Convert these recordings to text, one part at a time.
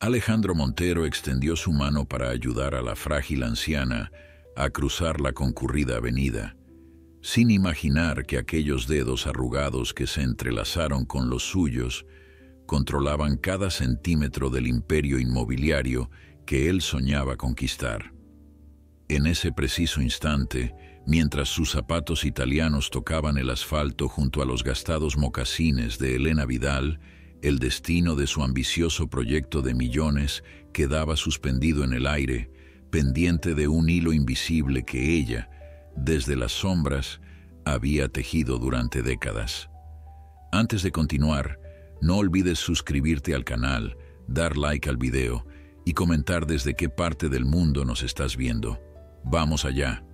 Alejandro Montero extendió su mano para ayudar a la frágil anciana a cruzar la concurrida avenida, sin imaginar que aquellos dedos arrugados que se entrelazaron con los suyos controlaban cada centímetro del imperio inmobiliario que él soñaba conquistar. En ese preciso instante, mientras sus zapatos italianos tocaban el asfalto junto a los gastados mocasines de Elena Vidal, el destino de su ambicioso proyecto de millones quedaba suspendido en el aire, pendiente de un hilo invisible que ella, desde las sombras, había tejido durante décadas. Antes de continuar, no olvides suscribirte al canal, dar like al video y comentar desde qué parte del mundo nos estás viendo. ¡Vamos allá!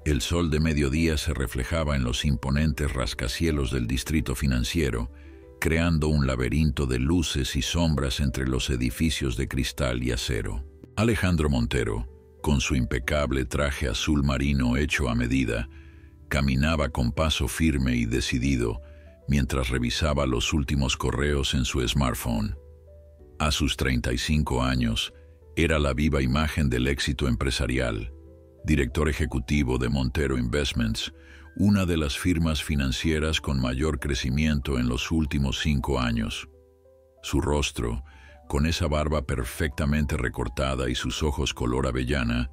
El sol de mediodía se reflejaba en los imponentes rascacielos del distrito financiero, creando un laberinto de luces y sombras entre los edificios de cristal y acero. Alejandro Montero, con su impecable traje azul marino hecho a medida, caminaba con paso firme y decidido mientras revisaba los últimos correos en su smartphone. A sus 35 años, era la viva imagen del éxito empresarial, director ejecutivo de Montero Investments, una de las firmas financieras con mayor crecimiento en los últimos 5 años. Su rostro, con esa barba perfectamente recortada y sus ojos color avellana,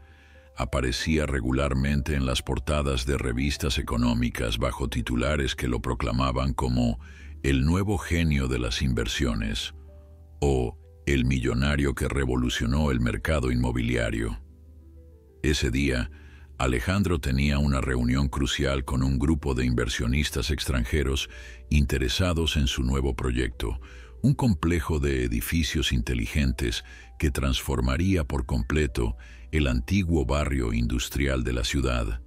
aparecía regularmente en las portadas de revistas económicas bajo titulares que lo proclamaban como el nuevo genio de las inversiones o el millonario que revolucionó el mercado inmobiliario. Ese día, Alejandro tenía una reunión crucial con un grupo de inversionistas extranjeros interesados en su nuevo proyecto, un complejo de edificios inteligentes que transformaría por completo el antiguo barrio industrial de la ciudad,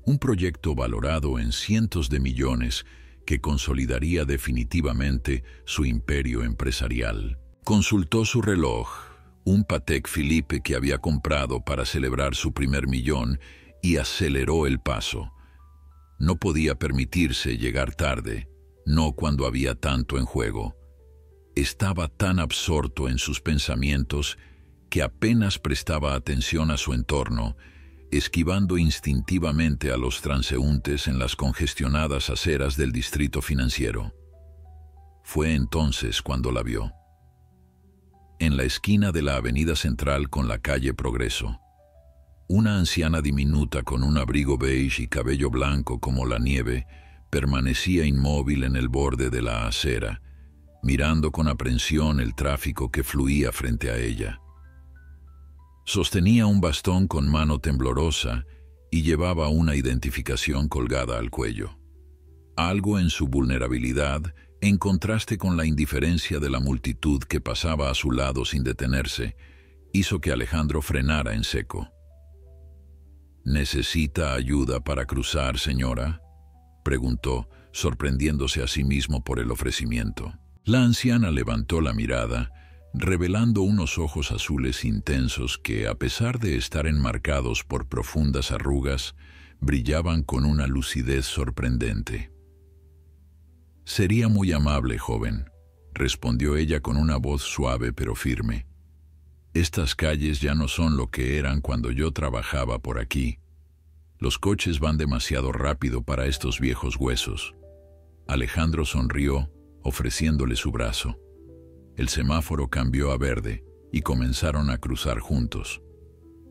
un proyecto valorado en cientos de millones que consolidaría definitivamente su imperio empresarial. Consultó su reloj, un Patek Philippe que había comprado para celebrar su primer millón, y aceleró el paso. No podía permitirse llegar tarde, no cuando había tanto en juego. Estaba tan absorto en sus pensamientos que apenas prestaba atención a su entorno, esquivando instintivamente a los transeúntes en las congestionadas aceras del distrito financiero. Fue entonces cuando la vio. En la esquina de la avenida central con la calle Progreso, una anciana diminuta con un abrigo beige y cabello blanco como la nieve permanecía inmóvil en el borde de la acera, mirando con aprensión el tráfico que fluía frente a ella. Sostenía un bastón con mano temblorosa y llevaba una identificación colgada al cuello. Algo en su vulnerabilidad, en contraste con la indiferencia de la multitud que pasaba a su lado sin detenerse, hizo que Alejandro frenara en seco. ¿Necesita ayuda para cruzar, señora?, preguntó, sorprendiéndose a sí mismo por el ofrecimiento. La anciana levantó la mirada, revelando unos ojos azules intensos que, a pesar de estar enmarcados por profundas arrugas, brillaban con una lucidez sorprendente. «Sería muy amable, joven», respondió ella con una voz suave pero firme. «Estas calles ya no son lo que eran cuando yo trabajaba por aquí. Los coches van demasiado rápido para estos viejos huesos». Alejandro sonrió, ofreciéndole su brazo. El semáforo cambió a verde y comenzaron a cruzar juntos.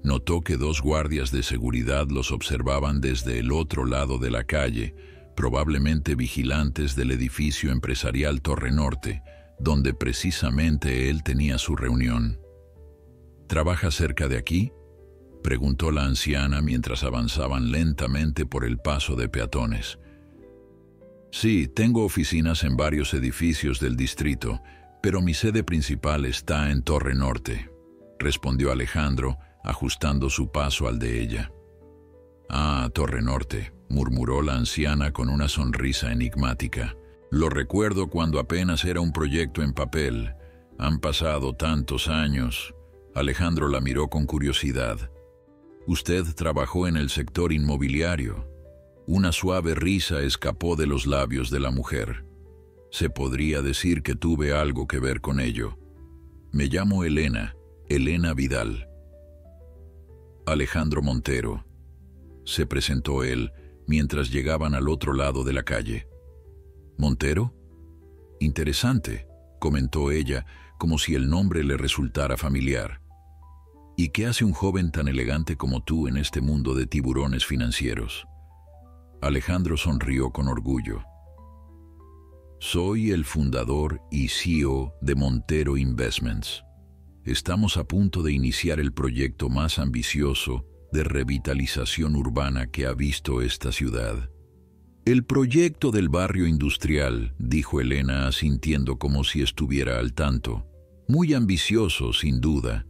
Notó que 2 guardias de seguridad los observaban desde el otro lado de la calle, probablemente vigilantes del edificio empresarial Torre Norte, donde precisamente él tenía su reunión. ¿Trabaja cerca de aquí?, preguntó la anciana mientras avanzaban lentamente por el paso de peatones. «Sí, tengo oficinas en varios edificios del distrito, pero mi sede principal está en Torre Norte», respondió Alejandro, ajustando su paso al de ella. «Ah, Torre Norte», murmuró la anciana con una sonrisa enigmática. «Lo recuerdo cuando apenas era un proyecto en papel. Han pasado tantos años». Alejandro la miró con curiosidad. «Usted trabajó en el sector inmobiliario». Una suave risa escapó de los labios de la mujer. «Se podría decir que tuve algo que ver con ello». Me llamo Elena, Elena Vidal. Alejandro Montero, se presentó él mientras llegaban al otro lado de la calle. ¿Montero? Interesante, comentó ella, como si el nombre le resultara familiar. ¿Y qué hace un joven tan elegante como tú en este mundo de tiburones financieros? Alejandro sonrió con orgullo. Soy el fundador y CEO de Montero Investments. Estamos a punto de iniciar el proyecto más ambicioso de revitalización urbana que ha visto esta ciudad. El proyecto del barrio industrial, dijo Elena, asintiendo como si estuviera al tanto. Muy ambicioso, sin duda.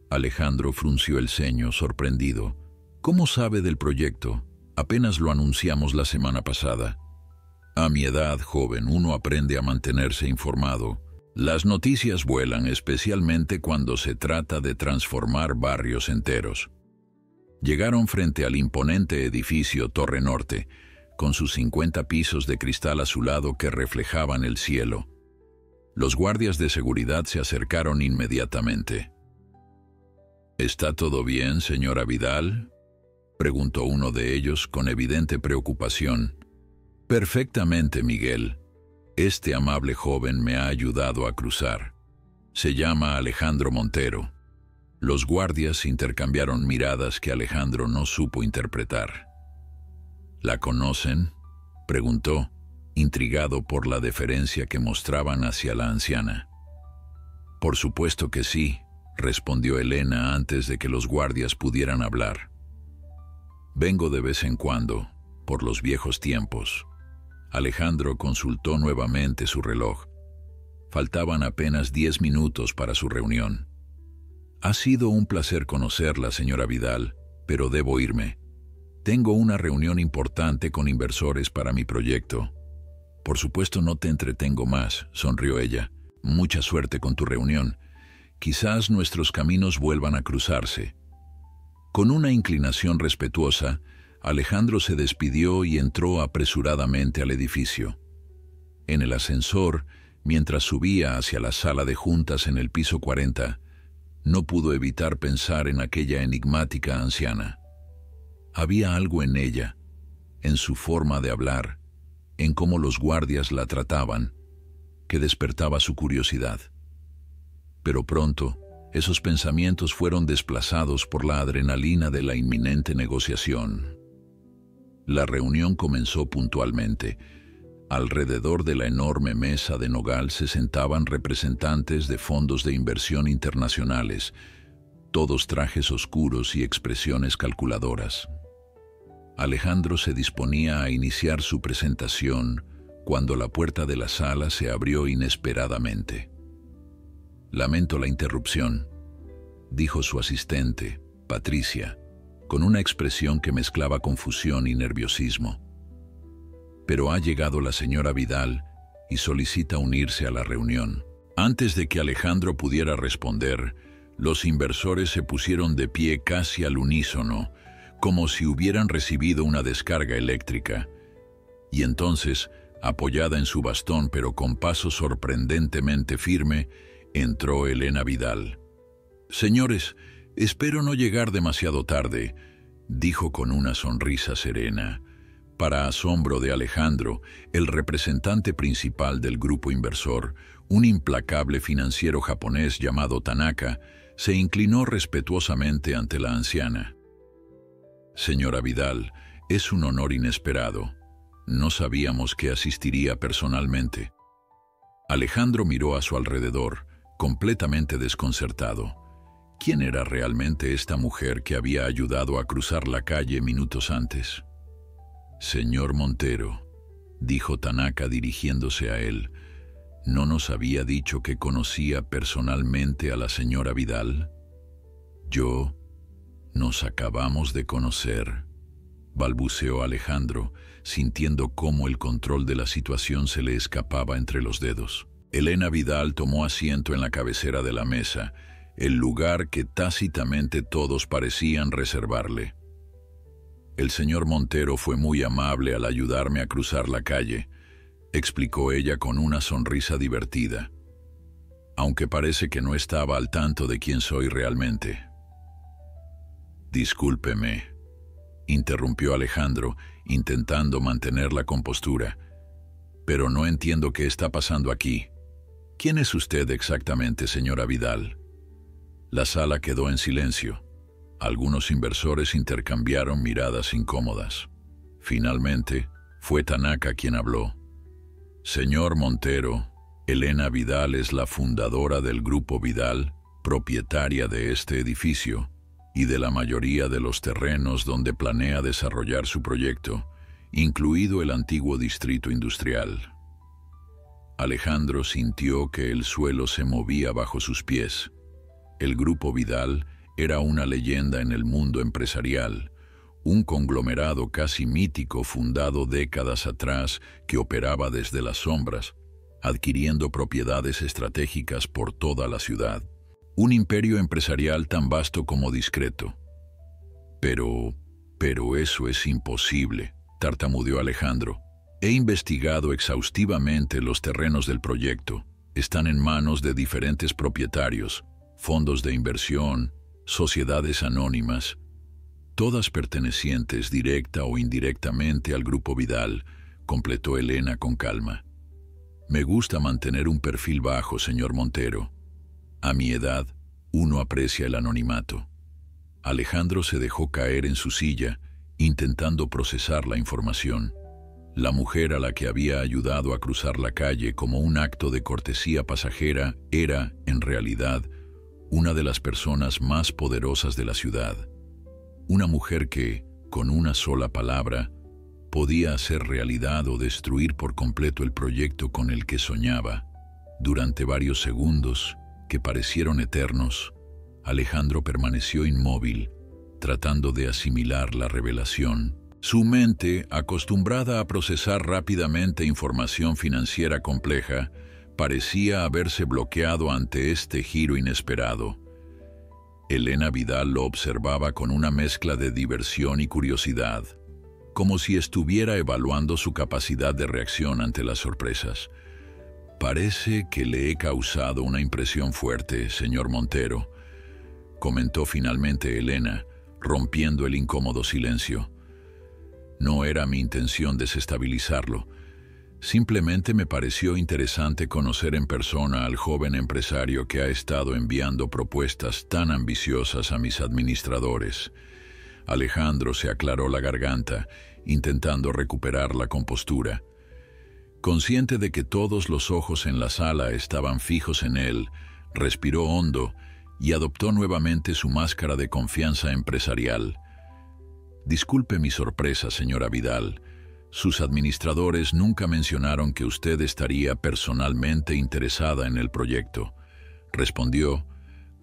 Alejandro frunció el ceño, sorprendido. ¿Cómo sabe del proyecto? Apenas lo anunciamos la semana pasada. A mi edad, joven, uno aprende a mantenerse informado. Las noticias vuelan, especialmente cuando se trata de transformar barrios enteros. Llegaron frente al imponente edificio Torre Norte, con sus 50 pisos de cristal azulado que reflejaban el cielo. Los guardias de seguridad se acercaron inmediatamente. ¿Está todo bien, señora Vidal?, preguntó uno de ellos con evidente preocupación. Perfectamente, Miguel. Este amable joven me ha ayudado a cruzar. Se llama Alejandro Montero. Los guardias intercambiaron miradas que Alejandro no supo interpretar. ¿La conocen?, preguntó, intrigado por la deferencia que mostraban hacia la anciana. Por supuesto que sí, respondió Elena antes de que los guardias pudieran hablar. Vengo de vez en cuando, por los viejos tiempos. Alejandro consultó nuevamente su reloj. Faltaban apenas 10 minutos para su reunión. Ha sido un placer conocerla, señora Vidal, pero debo irme. Tengo una reunión importante con inversores para mi proyecto. Por supuesto no te entretengo más, sonrió ella. Mucha suerte con tu reunión. Quizás nuestros caminos vuelvan a cruzarse. Con una inclinación respetuosa, Alejandro se despidió y entró apresuradamente al edificio. En el ascensor, mientras subía hacia la sala de juntas en el piso 40, no pudo evitar pensar en aquella enigmática anciana. Había algo en ella, en su forma de hablar, en cómo los guardias la trataban, que despertaba su curiosidad. Pero pronto, esos pensamientos fueron desplazados por la adrenalina de la inminente negociación. La reunión comenzó puntualmente. Alrededor de la enorme mesa de nogal se sentaban representantes de fondos de inversión internacionales, todos trajes oscuros y expresiones calculadoras. Alejandro se disponía a iniciar su presentación cuando la puerta de la sala se abrió inesperadamente. «Lamento la interrupción», dijo su asistente, Patricia, con una expresión que mezclaba confusión y nerviosismo. «Pero ha llegado la señora Vidal y solicita unirse a la reunión». Antes de que Alejandro pudiera responder, los inversores se pusieron de pie casi al unísono, como si hubieran recibido una descarga eléctrica. Y entonces, apoyada en su bastón pero con paso sorprendentemente firme, entró Elena Vidal. «Señores, espero no llegar demasiado tarde», dijo con una sonrisa serena. Para asombro de Alejandro, el representante principal del grupo inversor, un implacable financiero japonés llamado Tanaka, se inclinó respetuosamente ante la anciana. «Señora Vidal, es un honor inesperado. No sabíamos que asistiría personalmente». Alejandro miró a su alrededor, completamente desconcertado. ¿Quién era realmente esta mujer que había ayudado a cruzar la calle minutos antes? «Señor Montero», dijo Tanaka dirigiéndose a él, ¿no nos había dicho que conocía personalmente a la señora Vidal? Nos acabamos de conocer», balbuceó Alejandro, sintiendo cómo el control de la situación se le escapaba entre los dedos. Elena Vidal tomó asiento en la cabecera de la mesa, el lugar que tácitamente todos parecían reservarle. «El señor Montero fue muy amable al ayudarme a cruzar la calle», explicó ella con una sonrisa divertida. aunque parece que no estaba al tanto de quién soy realmente. Discúlpeme, interrumpió Alejandro, intentando mantener la compostura. Pero no entiendo qué está pasando aquí. ¿Quién es usted exactamente, señora Vidal? La sala quedó en silencio. Algunos inversores intercambiaron miradas incómodas. Finalmente, fue Tanaka quien habló. Señor Montero, Elena Vidal es la fundadora del Grupo Vidal, propietaria de este edificio y de la mayoría de los terrenos donde planea desarrollar su proyecto, incluido el antiguo distrito industrial. Alejandro sintió que el suelo se movía bajo sus pies. El Grupo Vidal era una leyenda en el mundo empresarial, un conglomerado casi mítico fundado décadas atrás que operaba desde las sombras, adquiriendo propiedades estratégicas por toda la ciudad. Un imperio empresarial tan vasto como discreto. Pero eso es imposible, tartamudeó Alejandro. He investigado exhaustivamente los terrenos del proyecto. Están en manos de diferentes propietarios, fondos de inversión, sociedades anónimas, todas pertenecientes directa o indirectamente al Grupo Vidal, completó Elena con calma. Me gusta mantener un perfil bajo, señor Montero. A mi edad, uno aprecia el anonimato. Alejandro se dejó caer en su silla, intentando procesar la información. La mujer a la que había ayudado a cruzar la calle como un acto de cortesía pasajera era, en realidad, una de las personas más poderosas de la ciudad. Una mujer que, con una sola palabra, podía hacer realidad o destruir por completo el proyecto con el que soñaba. Durante varios segundos, que parecieron eternos, Alejandro permaneció inmóvil, tratando de asimilar la revelación. Su mente, acostumbrada a procesar rápidamente información financiera compleja, parecía haberse bloqueado ante este giro inesperado. Elena Vidal lo observaba con una mezcla de diversión y curiosidad, como si estuviera evaluando su capacidad de reacción ante las sorpresas. Parece que le he causado una impresión fuerte, señor Montero, comentó finalmente Elena, rompiendo el incómodo silencio. No era mi intención desestabilizarlo. Simplemente me pareció interesante conocer en persona al joven empresario que ha estado enviando propuestas tan ambiciosas a mis administradores. Alejandro se aclaró la garganta, intentando recuperar la compostura. Consciente de que todos los ojos en la sala estaban fijos en él, respiró hondo y adoptó nuevamente su máscara de confianza empresarial. Disculpe mi sorpresa, señora Vidal. Sus administradores nunca mencionaron que usted estaría personalmente interesada en el proyecto, respondió,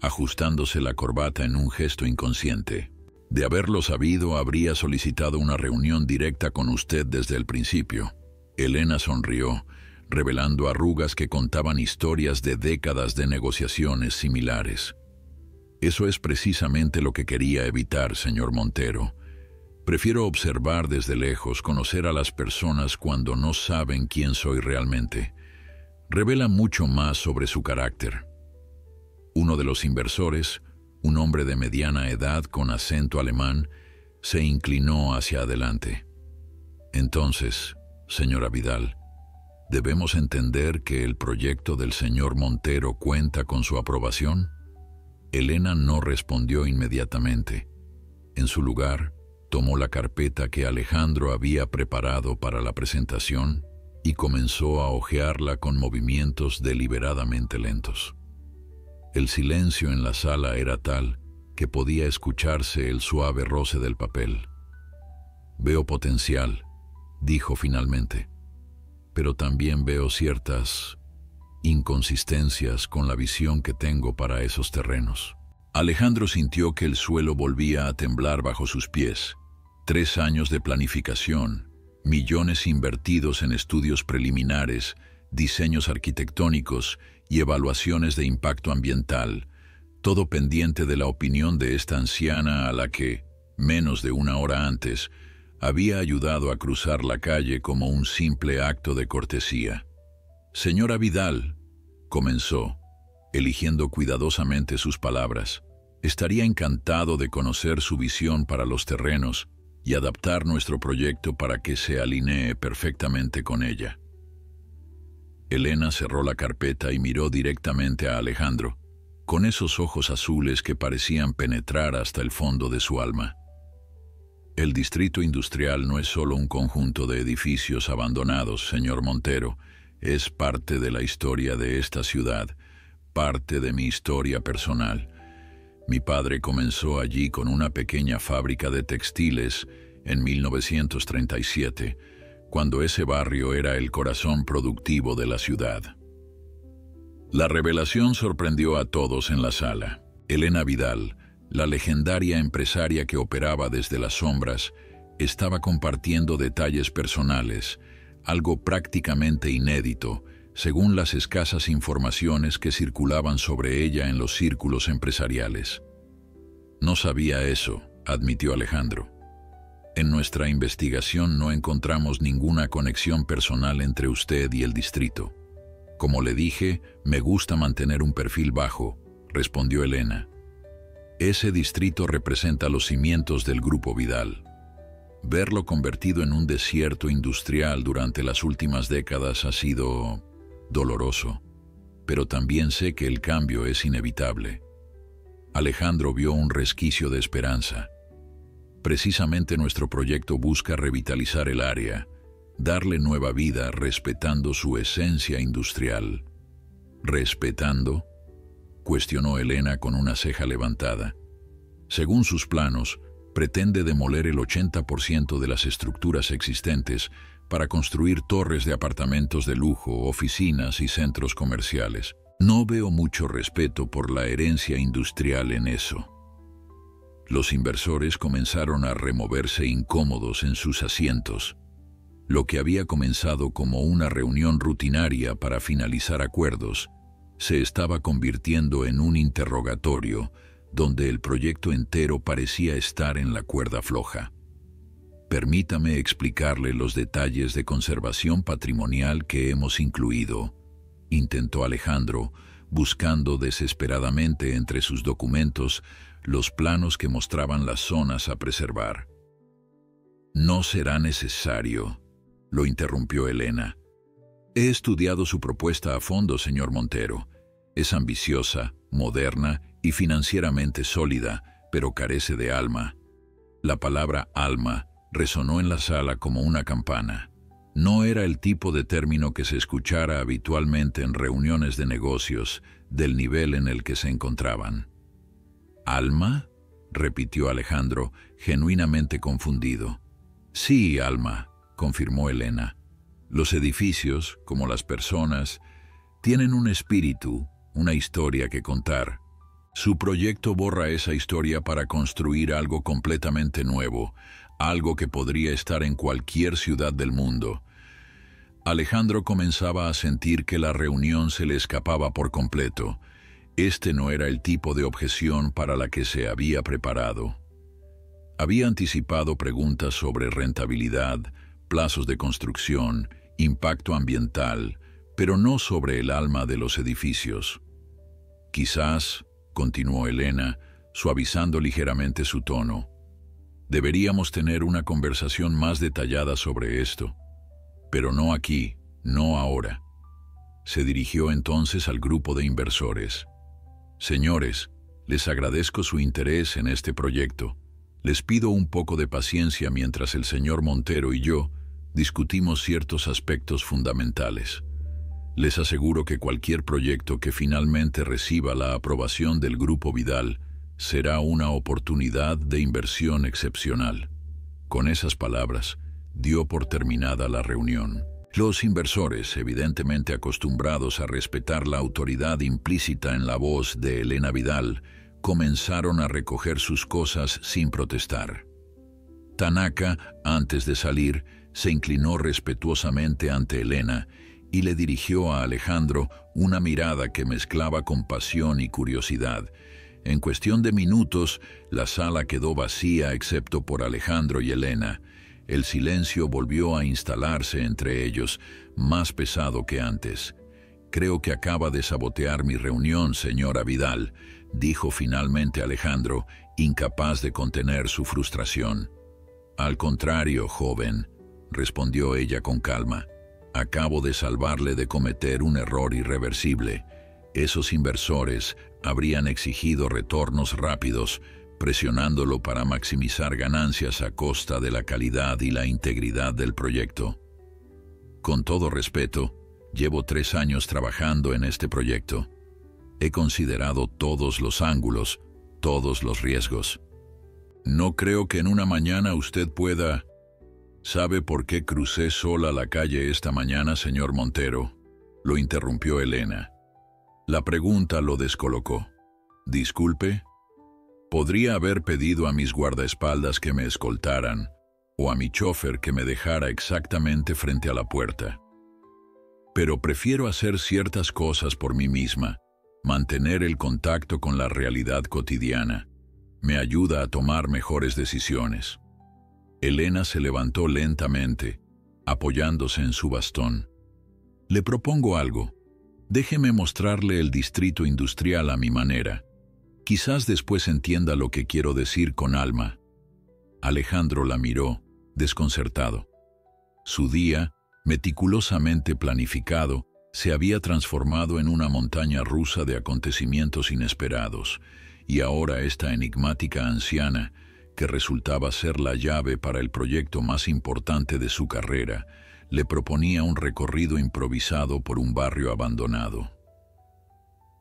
ajustándose la corbata en un gesto inconsciente. De haberlo sabido, habría solicitado una reunión directa con usted desde el principio. Elena sonrió, revelando arrugas que contaban historias de décadas de negociaciones similares. Eso es precisamente lo que quería evitar, señor Montero. Prefiero observar desde lejos, conocer a las personas cuando no saben quién soy realmente. Revela mucho más sobre su carácter. Uno de los inversores, un hombre de mediana edad con acento alemán, se inclinó hacia adelante. Entonces, señora Vidal, ¿debemos entender que el proyecto del señor Montero cuenta con su aprobación? Elena no respondió inmediatamente. En su lugar, tomó la carpeta que Alejandro había preparado para la presentación y comenzó a hojearla con movimientos deliberadamente lentos. El silencio en la sala era tal que podía escucharse el suave roce del papel. Veo potencial, dijo finalmente, pero también veo ciertas inconsistencias con la visión que tengo para esos terrenos. Alejandro sintió que el suelo volvía a temblar bajo sus pies. 3 años de planificación, millones invertidos en estudios preliminares, diseños arquitectónicos y evaluaciones de impacto ambiental, todo pendiente de la opinión de esta anciana a la que, menos de 1 hora antes, había ayudado a cruzar la calle como un simple acto de cortesía. Señora Vidal, comenzó, eligiendo cuidadosamente sus palabras. Estaría encantado de conocer su visión para los terrenos y adaptar nuestro proyecto para que se alinee perfectamente con ella. Elena cerró la carpeta y miró directamente a Alejandro, con esos ojos azules que parecían penetrar hasta el fondo de su alma. El distrito industrial no es solo un conjunto de edificios abandonados, señor Montero, es parte de la historia de esta ciudad, parte de mi historia personal. Mi padre comenzó allí con una pequeña fábrica de textiles en 1937, cuando ese barrio era el corazón productivo de la ciudad. La revelación sorprendió a todos en la sala. Elena Vidal, la legendaria empresaria que operaba desde las sombras, estaba compartiendo detalles personales, algo prácticamente inédito, según las escasas informaciones que circulaban sobre ella en los círculos empresariales. No sabía eso, admitió Alejandro. En nuestra investigación no encontramos ninguna conexión personal entre usted y el distrito. Como le dije, me gusta mantener un perfil bajo, respondió Elena. Ese distrito representa los cimientos del Grupo Vidal. Verlo convertido en un desierto industrial durante las últimas décadas ha sido doloroso, pero también sé que el cambio es inevitable. Alejandro vio un resquicio de esperanza. Precisamente nuestro proyecto busca revitalizar el área, darle nueva vida respetando su esencia industrial. ¿Respetando?, cuestionó Elena con una ceja levantada. Según sus planos, pretende demoler el 80% de las estructuras existentes para construir torres de apartamentos de lujo, oficinas y centros comerciales. No veo mucho respeto por la herencia industrial en eso. Los inversores comenzaron a removerse incómodos en sus asientos. Lo que había comenzado como una reunión rutinaria para finalizar acuerdos se estaba convirtiendo en un interrogatorio donde el proyecto entero parecía estar en la cuerda floja. Permítame explicarle los detalles de conservación patrimonial que hemos incluido, intentó Alejandro, buscando desesperadamente entre sus documentos los planos que mostraban las zonas a preservar. No será necesario, lo interrumpió Elena. He estudiado su propuesta a fondo, señor Montero. Es ambiciosa, moderna y financieramente sólida, pero carece de alma. La palabra alma resonó en la sala como una campana. No era el tipo de término que se escuchara habitualmente en reuniones de negocios del nivel en el que se encontraban. ¿Alma?, repitió Alejandro, genuinamente confundido. Sí, alma, confirmó Elena. Los edificios, como las personas, tienen un espíritu, una historia que contar. Su proyecto borra esa historia para construir algo completamente nuevo, algo que podría estar en cualquier ciudad del mundo. Alejandro comenzaba a sentir que la reunión se le escapaba por completo. Este no era el tipo de objeción para la que se había preparado. Había anticipado preguntas sobre rentabilidad, plazos de construcción, impacto ambiental, pero no sobre el alma de los edificios. Quizás, continuó Elena, suavizando ligeramente su tono, deberíamos tener una conversación más detallada sobre esto, pero no aquí, no ahora. Se dirigió entonces al grupo de inversores. Señores, les agradezco su interés en este proyecto. Les pido un poco de paciencia mientras el señor Montero y yo discutimos ciertos aspectos fundamentales. Les aseguro que cualquier proyecto que finalmente reciba la aprobación del Grupo Vidal será una oportunidad de inversión excepcional. Con esas palabras, dio por terminada la reunión. Los inversores, evidentemente acostumbrados a respetar la autoridad implícita en la voz de Elena Vidal, comenzaron a recoger sus cosas sin protestar. Tanaka, antes de salir, se inclinó respetuosamente ante Elena y le dirigió a Alejandro una mirada que mezclaba compasión y curiosidad. En cuestión de minutos, la sala quedó vacía excepto por Alejandro y Elena. El silencio volvió a instalarse entre ellos, más pesado que antes. Creo que acaba de sabotear mi reunión, señora Vidal, dijo finalmente Alejandro, incapaz de contener su frustración. Al contrario, joven, respondió ella con calma. Acabo de salvarle de cometer un error irreversible. Esos inversores habrían exigido retornos rápidos, presionándolo para maximizar ganancias a costa de la calidad y la integridad del proyecto. Con todo respeto, llevo 3 años trabajando en este proyecto. He considerado todos los ángulos, todos los riesgos. No creo que en una mañana usted pueda... ¿Sabe por qué crucé sola la calle esta mañana, señor Montero?, lo interrumpió Elena. La pregunta lo descolocó. Disculpe, podría haber pedido a mis guardaespaldas que me escoltaran, o a mi chofer que me dejara exactamente frente a la puerta. Pero prefiero hacer ciertas cosas por mí misma. Mantener el contacto con la realidad cotidiana me ayuda a tomar mejores decisiones. Elena se levantó lentamente, apoyándose en su bastón. Le propongo algo. Déjeme mostrarle el distrito industrial a mi manera. Quizás después entienda lo que quiero decir con alma. Alejandro la miró, desconcertado. Su día, meticulosamente planificado, se había transformado en una montaña rusa de acontecimientos inesperados, y ahora esta enigmática anciana, que resultaba ser la llave para el proyecto más importante de su carrera, le proponía un recorrido improvisado por un barrio abandonado.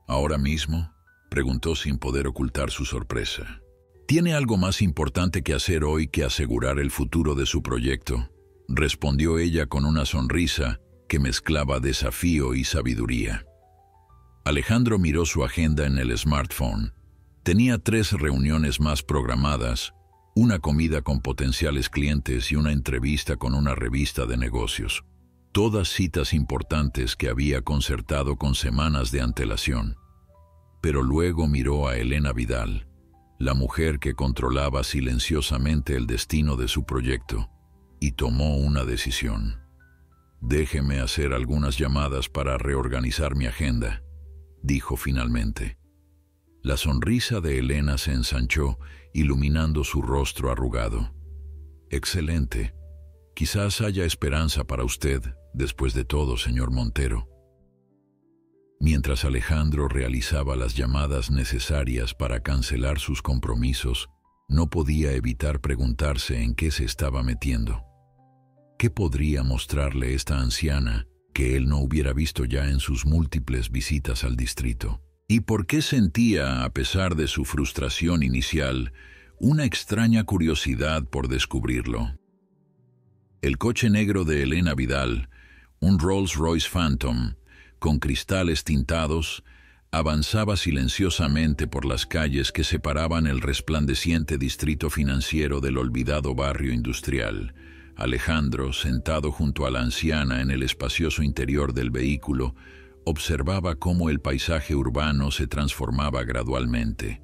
¿Ahora mismo?, preguntó sin poder ocultar su sorpresa. ¿Tiene algo más importante que hacer hoy que asegurar el futuro de su proyecto?, respondió ella con una sonrisa que mezclaba desafío y sabiduría. Alejandro miró su agenda en el smartphone. Tenía 3 reuniones más programadas, una comida con potenciales clientes y una entrevista con una revista de negocios. Todas citas importantes que había concertado con semanas de antelación. Pero luego miró a Elena Vidal, la mujer que controlaba silenciosamente el destino de su proyecto, y tomó una decisión. «Déjeme hacer algunas llamadas para reorganizar mi agenda», dijo finalmente. La sonrisa de Elena se ensanchó, iluminando su rostro arrugado. «Excelente. Quizás haya esperanza para usted, después de todo, señor Montero». Mientras Alejandro realizaba las llamadas necesarias para cancelar sus compromisos, no podía evitar preguntarse en qué se estaba metiendo. ¿Qué podría mostrarle esta anciana que él no hubiera visto ya en sus múltiples visitas al distrito? ¿Y por qué sentía, a pesar de su frustración inicial, una extraña curiosidad por descubrirlo? El coche negro de Elena Vidal, un Rolls-Royce Phantom, con cristales tintados, avanzaba silenciosamente por las calles que separaban el resplandeciente distrito financiero del olvidado barrio industrial. Alejandro, sentado junto a la anciana en el espacioso interior del vehículo, observaba cómo el paisaje urbano se transformaba gradualmente.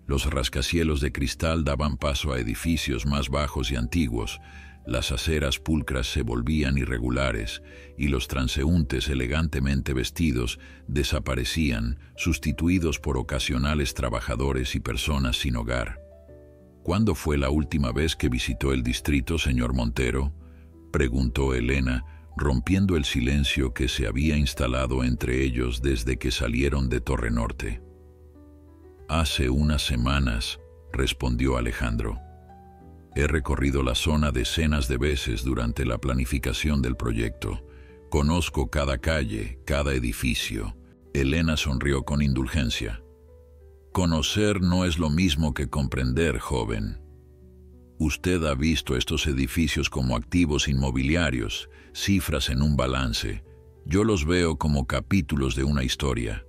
Los rascacielos de cristal daban paso a edificios más bajos y antiguos, las aceras pulcras se volvían irregulares y los transeúntes elegantemente vestidos desaparecían, sustituidos por ocasionales trabajadores y personas sin hogar. ¿Cuándo fue la última vez que visitó el distrito, señor Montero?, preguntó Elena, rompiendo el silencio que se había instalado entre ellos desde que salieron de Torre Norte. «Hace unas semanas», respondió Alejandro. «He recorrido la zona decenas de veces durante la planificación del proyecto. Conozco cada calle, cada edificio». Elena sonrió con indulgencia. «Conocer no es lo mismo que comprender, joven. Usted ha visto estos edificios como activos inmobiliarios, cifras en un balance. Yo los veo como capítulos de una historia».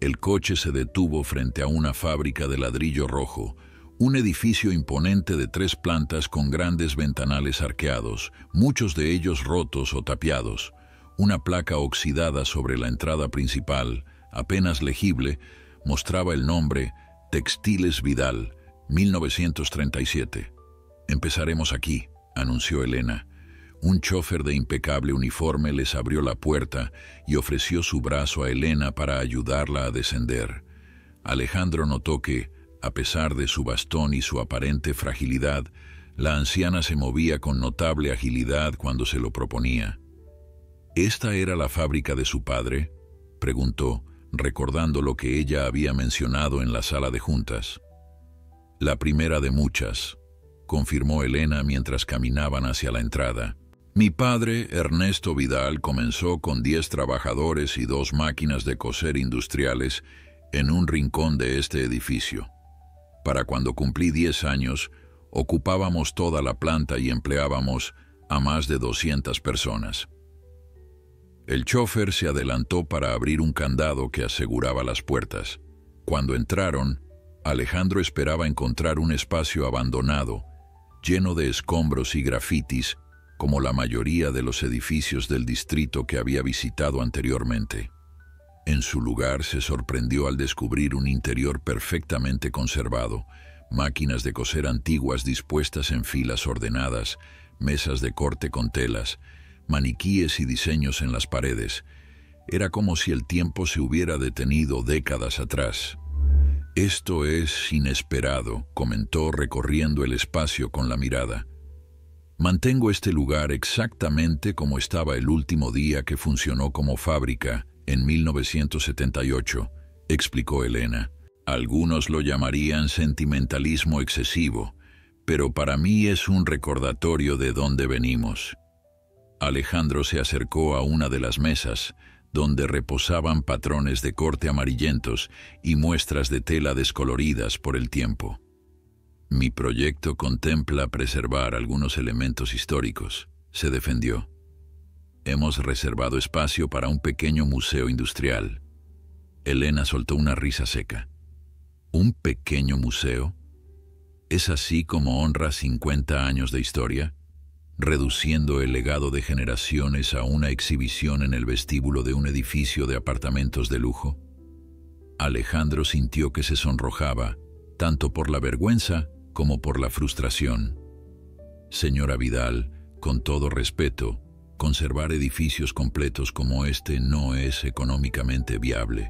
El coche se detuvo frente a una fábrica de ladrillo rojo, un edificio imponente de 3 plantas con grandes ventanales arqueados, muchos de ellos rotos o tapiados. Una placa oxidada sobre la entrada principal, apenas legible, mostraba el nombre Textiles Vidal, 1937. «Empezaremos aquí», anunció Elena. Un chofer de impecable uniforme les abrió la puerta y ofreció su brazo a Elena para ayudarla a descender. Alejandro notó que, a pesar de su bastón y su aparente fragilidad, la anciana se movía con notable agilidad cuando se lo proponía. ¿Esta era la fábrica de su padre?, preguntó, recordando lo que ella había mencionado en la sala de juntas. La primera de muchas, confirmó Elena mientras caminaban hacia la entrada. Mi padre, Ernesto Vidal, comenzó con 10 trabajadores y 2 máquinas de coser industriales en un rincón de este edificio. Para cuando cumplí 10 años, ocupábamos toda la planta y empleábamos a más de 200 personas. El chofer se adelantó para abrir un candado que aseguraba las puertas. Cuando entraron, Alejandro esperaba encontrar un espacio abandonado, lleno de escombros y grafitis, como la mayoría de los edificios del distrito que había visitado anteriormente. En su lugar se sorprendió al descubrir un interior perfectamente conservado, máquinas de coser antiguas dispuestas en filas ordenadas, mesas de corte con telas, maniquíes y diseños en las paredes. Era como si el tiempo se hubiera detenido décadas atrás. «Esto es inesperado», comentó recorriendo el espacio con la mirada. «Mantengo este lugar exactamente como estaba el último día que funcionó como fábrica, en 1978, explicó Elena. Algunos lo llamarían sentimentalismo excesivo, pero para mí es un recordatorio de dónde venimos». Alejandro se acercó a una de las mesas, donde reposaban patrones de corte amarillentos y muestras de tela descoloridas por el tiempo. «Mi proyecto contempla preservar algunos elementos históricos», se defendió. «Hemos reservado espacio para un pequeño museo industrial». Elena soltó una risa seca. «¿Un pequeño museo? ¿Es así como honra 50 años de historia? Reduciendo el legado de generaciones a una exhibición en el vestíbulo de un edificio de apartamentos de lujo». Alejandro sintió que se sonrojaba, tanto por la vergüenza como por la frustración. «Señora Vidal, con todo respeto, conservar edificios completos como este no es económicamente viable.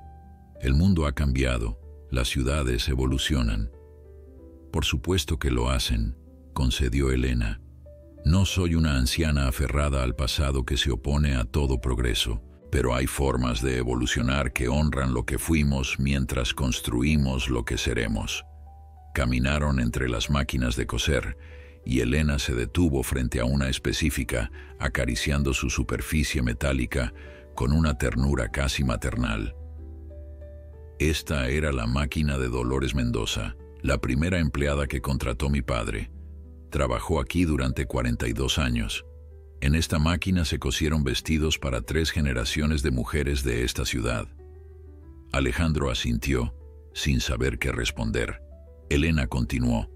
El mundo ha cambiado, las ciudades evolucionan». «Por supuesto que lo hacen», concedió Elena. «No soy una anciana aferrada al pasado que se opone a todo progreso, pero hay formas de evolucionar que honran lo que fuimos mientras construimos lo que seremos». Caminaron entre las máquinas de coser, y Elena se detuvo frente a una específica, acariciando su superficie metálica con una ternura casi maternal. Esta era la máquina de Dolores Mendoza, la primera empleada que contrató mi padre. Trabajó aquí durante 42 años. En esta máquina se cosieron vestidos para 3 generaciones de mujeres de esta ciudad. Alejandro asintió, sin saber qué responder. Elena continuó.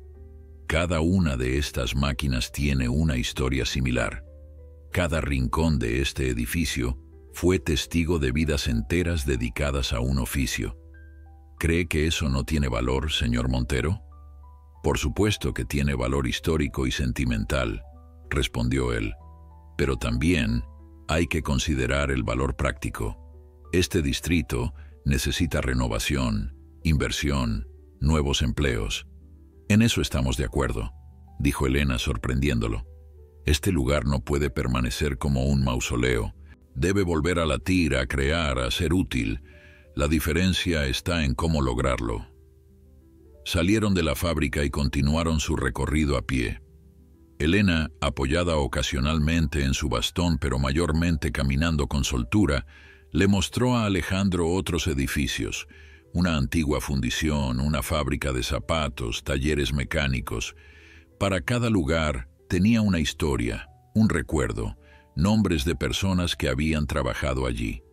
«Cada una de estas máquinas tiene una historia similar. Cada rincón de este edificio fue testigo de vidas enteras dedicadas a un oficio. ¿Cree que eso no tiene valor, señor Montero?» «Por supuesto que tiene valor histórico y sentimental», respondió él. «Pero también hay que considerar el valor práctico. Este distrito necesita renovación, inversión, nuevos empleos». «En eso estamos de acuerdo», dijo Elena sorprendiéndolo. «Este lugar no puede permanecer como un mausoleo. Debe volver a latir, a crear, a ser útil. La diferencia está en cómo lograrlo». Salieron de la fábrica y continuaron su recorrido a pie. Elena, apoyada ocasionalmente en su bastón pero mayormente caminando con soltura, le mostró a Alejandro otros edificios, una antigua fundición, una fábrica de zapatos, talleres mecánicos. Para cada lugar tenía una historia, un recuerdo, nombres de personas que habían trabajado allí.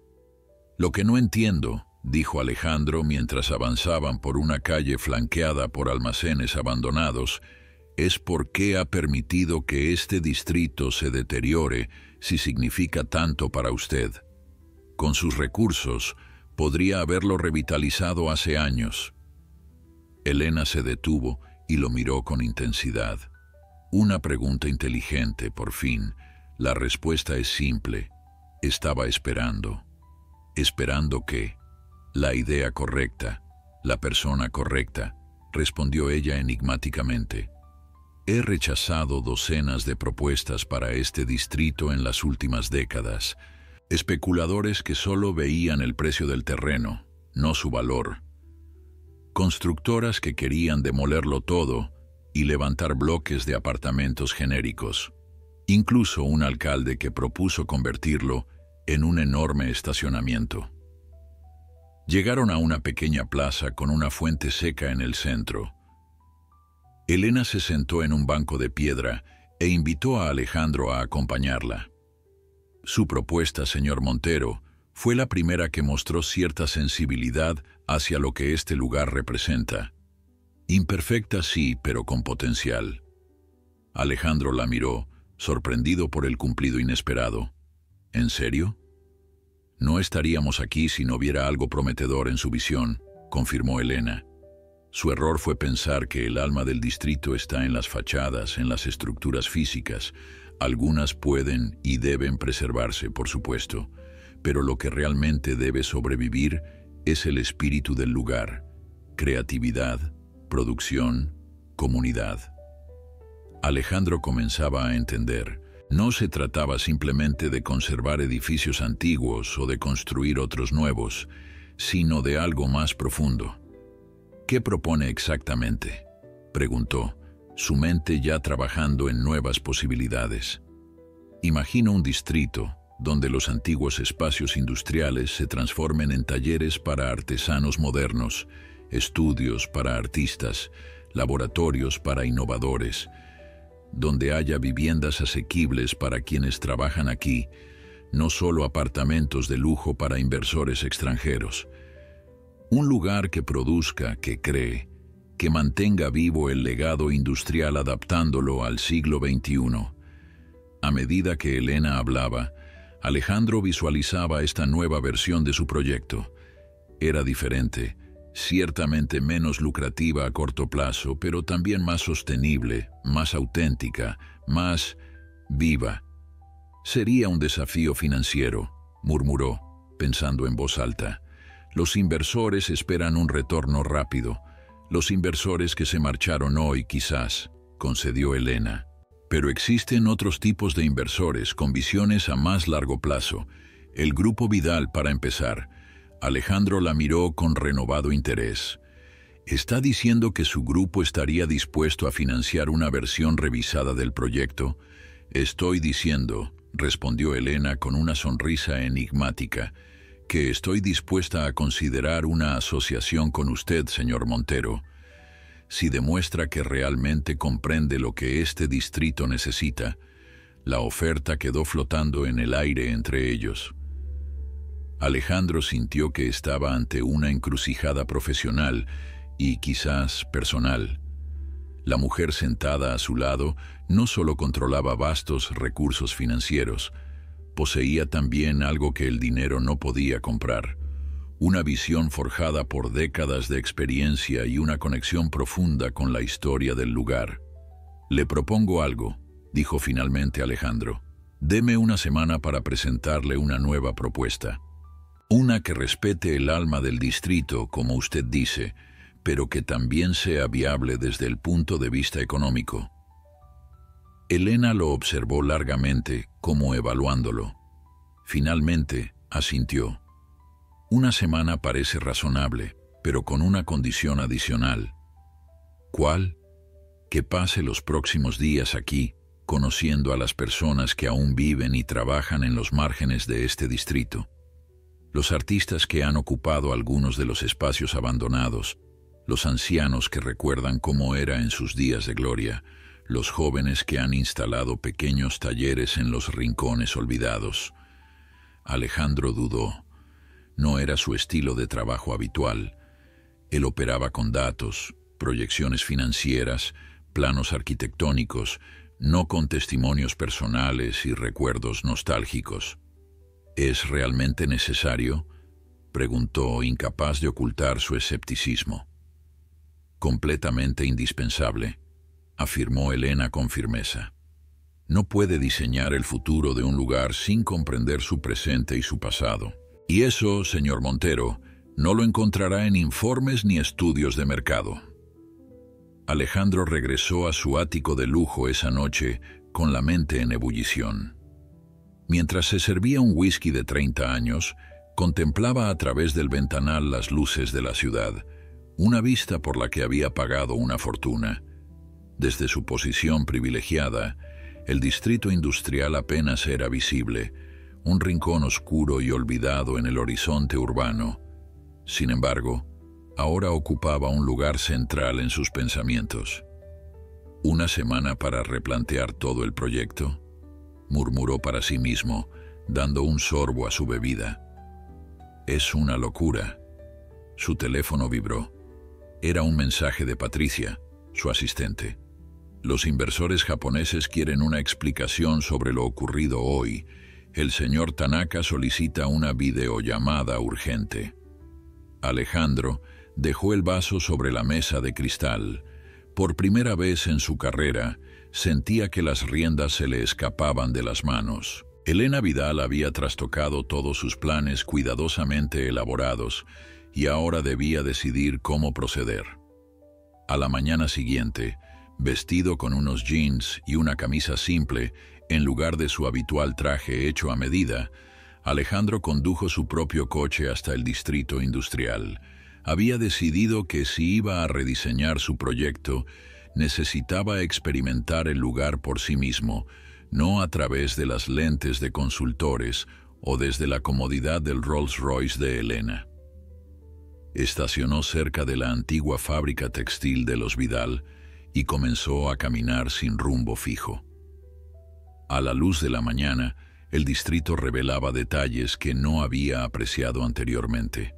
«Lo que no entiendo», dijo Alejandro mientras avanzaban por una calle flanqueada por almacenes abandonados, «es por qué ha permitido que este distrito se deteriore si significa tanto para usted. Con sus recursos, podría haberlo revitalizado hace años». Elena se detuvo y lo miró con intensidad. Una pregunta inteligente, por fin, La respuesta es simple. Estaba esperando. ¿Esperando qué? La idea correcta, la persona correcta, respondió ella enigmáticamente. He rechazado docenas de propuestas para este distrito en las últimas décadas. Especuladores que solo veían el precio del terreno, no su valor. Constructoras que querían demolerlo todo y levantar bloques de apartamentos genéricos. Incluso un alcalde que propuso convertirlo en un enorme estacionamiento. Llegaron a una pequeña plaza con una fuente seca en el centro. Elena se sentó en un banco de piedra e invitó a Alejandro a acompañarla. Su propuesta, señor Montero, fue la primera que mostró cierta sensibilidad hacia lo que este lugar representa. Imperfecta sí, pero con potencial. Alejandro la miró, sorprendido por el cumplido inesperado. ¿En serio? No estaríamos aquí si no hubiera algo prometedor en su visión, confirmó Elena. Su error fue pensar que el alma del distrito está en las fachadas, en las estructuras físicas. Algunas pueden y deben preservarse, por supuesto, pero lo que realmente debe sobrevivir es el espíritu del lugar, creatividad, producción, comunidad. Alejandro comenzaba a entender. No se trataba simplemente de conservar edificios antiguos o de construir otros nuevos, sino de algo más profundo. ¿Qué propone exactamente?, preguntó, su mente ya trabajando en nuevas posibilidades. Imagino un distrito donde los antiguos espacios industriales se transformen en talleres para artesanos modernos, estudios para artistas, laboratorios para innovadores, donde haya viviendas asequibles para quienes trabajan aquí, no solo apartamentos de lujo para inversores extranjeros. Un lugar que produzca, que cree, que mantenga vivo el legado industrial adaptándolo al siglo XXI. A medida que Elena hablaba, Alejandro visualizaba esta nueva versión de su proyecto. Era diferente, ciertamente menos lucrativa a corto plazo, pero también más sostenible, más auténtica, más viva. Sería un desafío financiero, murmuró, pensando en voz alta. Los inversores esperan un retorno rápido. Los inversores que se marcharon hoy, quizás, concedió Elena. Pero existen otros tipos de inversores con visiones a más largo plazo. El Grupo Vidal, para empezar. Alejandro la miró con renovado interés. ¿Está diciendo que su grupo estaría dispuesto a financiar una versión revisada del proyecto? Estoy diciendo, respondió Elena con una sonrisa enigmática, que estoy dispuesta a considerar una asociación con usted, señor Montero, si demuestra que realmente comprende lo que este distrito necesita. La oferta quedó flotando en el aire entre ellos. Alejandro sintió que estaba ante una encrucijada profesional y quizás personal. La mujer sentada a su lado no solo controlaba vastos recursos financieros, poseía también algo que el dinero no podía comprar, una visión forjada por décadas de experiencia y una conexión profunda con la historia del lugar. Le propongo algo, dijo finalmente Alejandro. Deme una semana para presentarle una nueva propuesta. Una que respete el alma del distrito, como usted dice, pero que también sea viable desde el punto de vista económico. Elena lo observó largamente, como evaluándolo. Finalmente, asintió. Una semana parece razonable, pero con una condición adicional. ¿Cuál? Que pase los próximos días aquí, conociendo a las personas que aún viven y trabajan en los márgenes de este distrito. Los artistas que han ocupado algunos de los espacios abandonados, los ancianos que recuerdan cómo era en sus días de gloria, los jóvenes que han instalado pequeños talleres en los rincones olvidados. Alejandro dudó. No era su estilo de trabajo habitual. Él operaba con datos, proyecciones financieras, planos arquitectónicos, no con testimonios personales y recuerdos nostálgicos. ¿Es realmente necesario?, preguntó, incapaz de ocultar su escepticismo. Completamente indispensable, afirmó Elena con firmeza. No puede diseñar el futuro de un lugar sin comprender su presente y su pasado. Y eso, señor Montero, no lo encontrará en informes ni estudios de mercado. Alejandro regresó a su ático de lujo esa noche con la mente en ebullición. Mientras se servía un whisky de 30 años, contemplaba a través del ventanal las luces de la ciudad, una vista por la que había pagado una fortuna. Desde su posición privilegiada, el distrito industrial apenas era visible, un rincón oscuro y olvidado en el horizonte urbano. Sin embargo, ahora ocupaba un lugar central en sus pensamientos. ¿Una semana para replantear todo el proyecto?, murmuró para sí mismo, dando un sorbo a su bebida. Es una locura. Su teléfono vibró. Era un mensaje de Patricia, su asistente. Los inversores japoneses quieren una explicación sobre lo ocurrido hoy. El señor Tanaka solicita una videollamada urgente. Alejandro dejó el vaso sobre la mesa de cristal. Por primera vez en su carrera, sentía que las riendas se le escapaban de las manos. Elena Vidal había trastocado todos sus planes cuidadosamente elaborados y ahora debía decidir cómo proceder. A la mañana siguiente, vestido con unos jeans y una camisa simple, en lugar de su habitual traje hecho a medida, Alejandro condujo su propio coche hasta el distrito industrial. Había decidido que si iba a rediseñar su proyecto, necesitaba experimentar el lugar por sí mismo, no a través de las lentes de consultores o desde la comodidad del Rolls-Royce de Elena. Estacionó cerca de la antigua fábrica textil de los Vidal y comenzó a caminar sin rumbo fijo. A la luz de la mañana, el distrito revelaba detalles que no había apreciado anteriormente.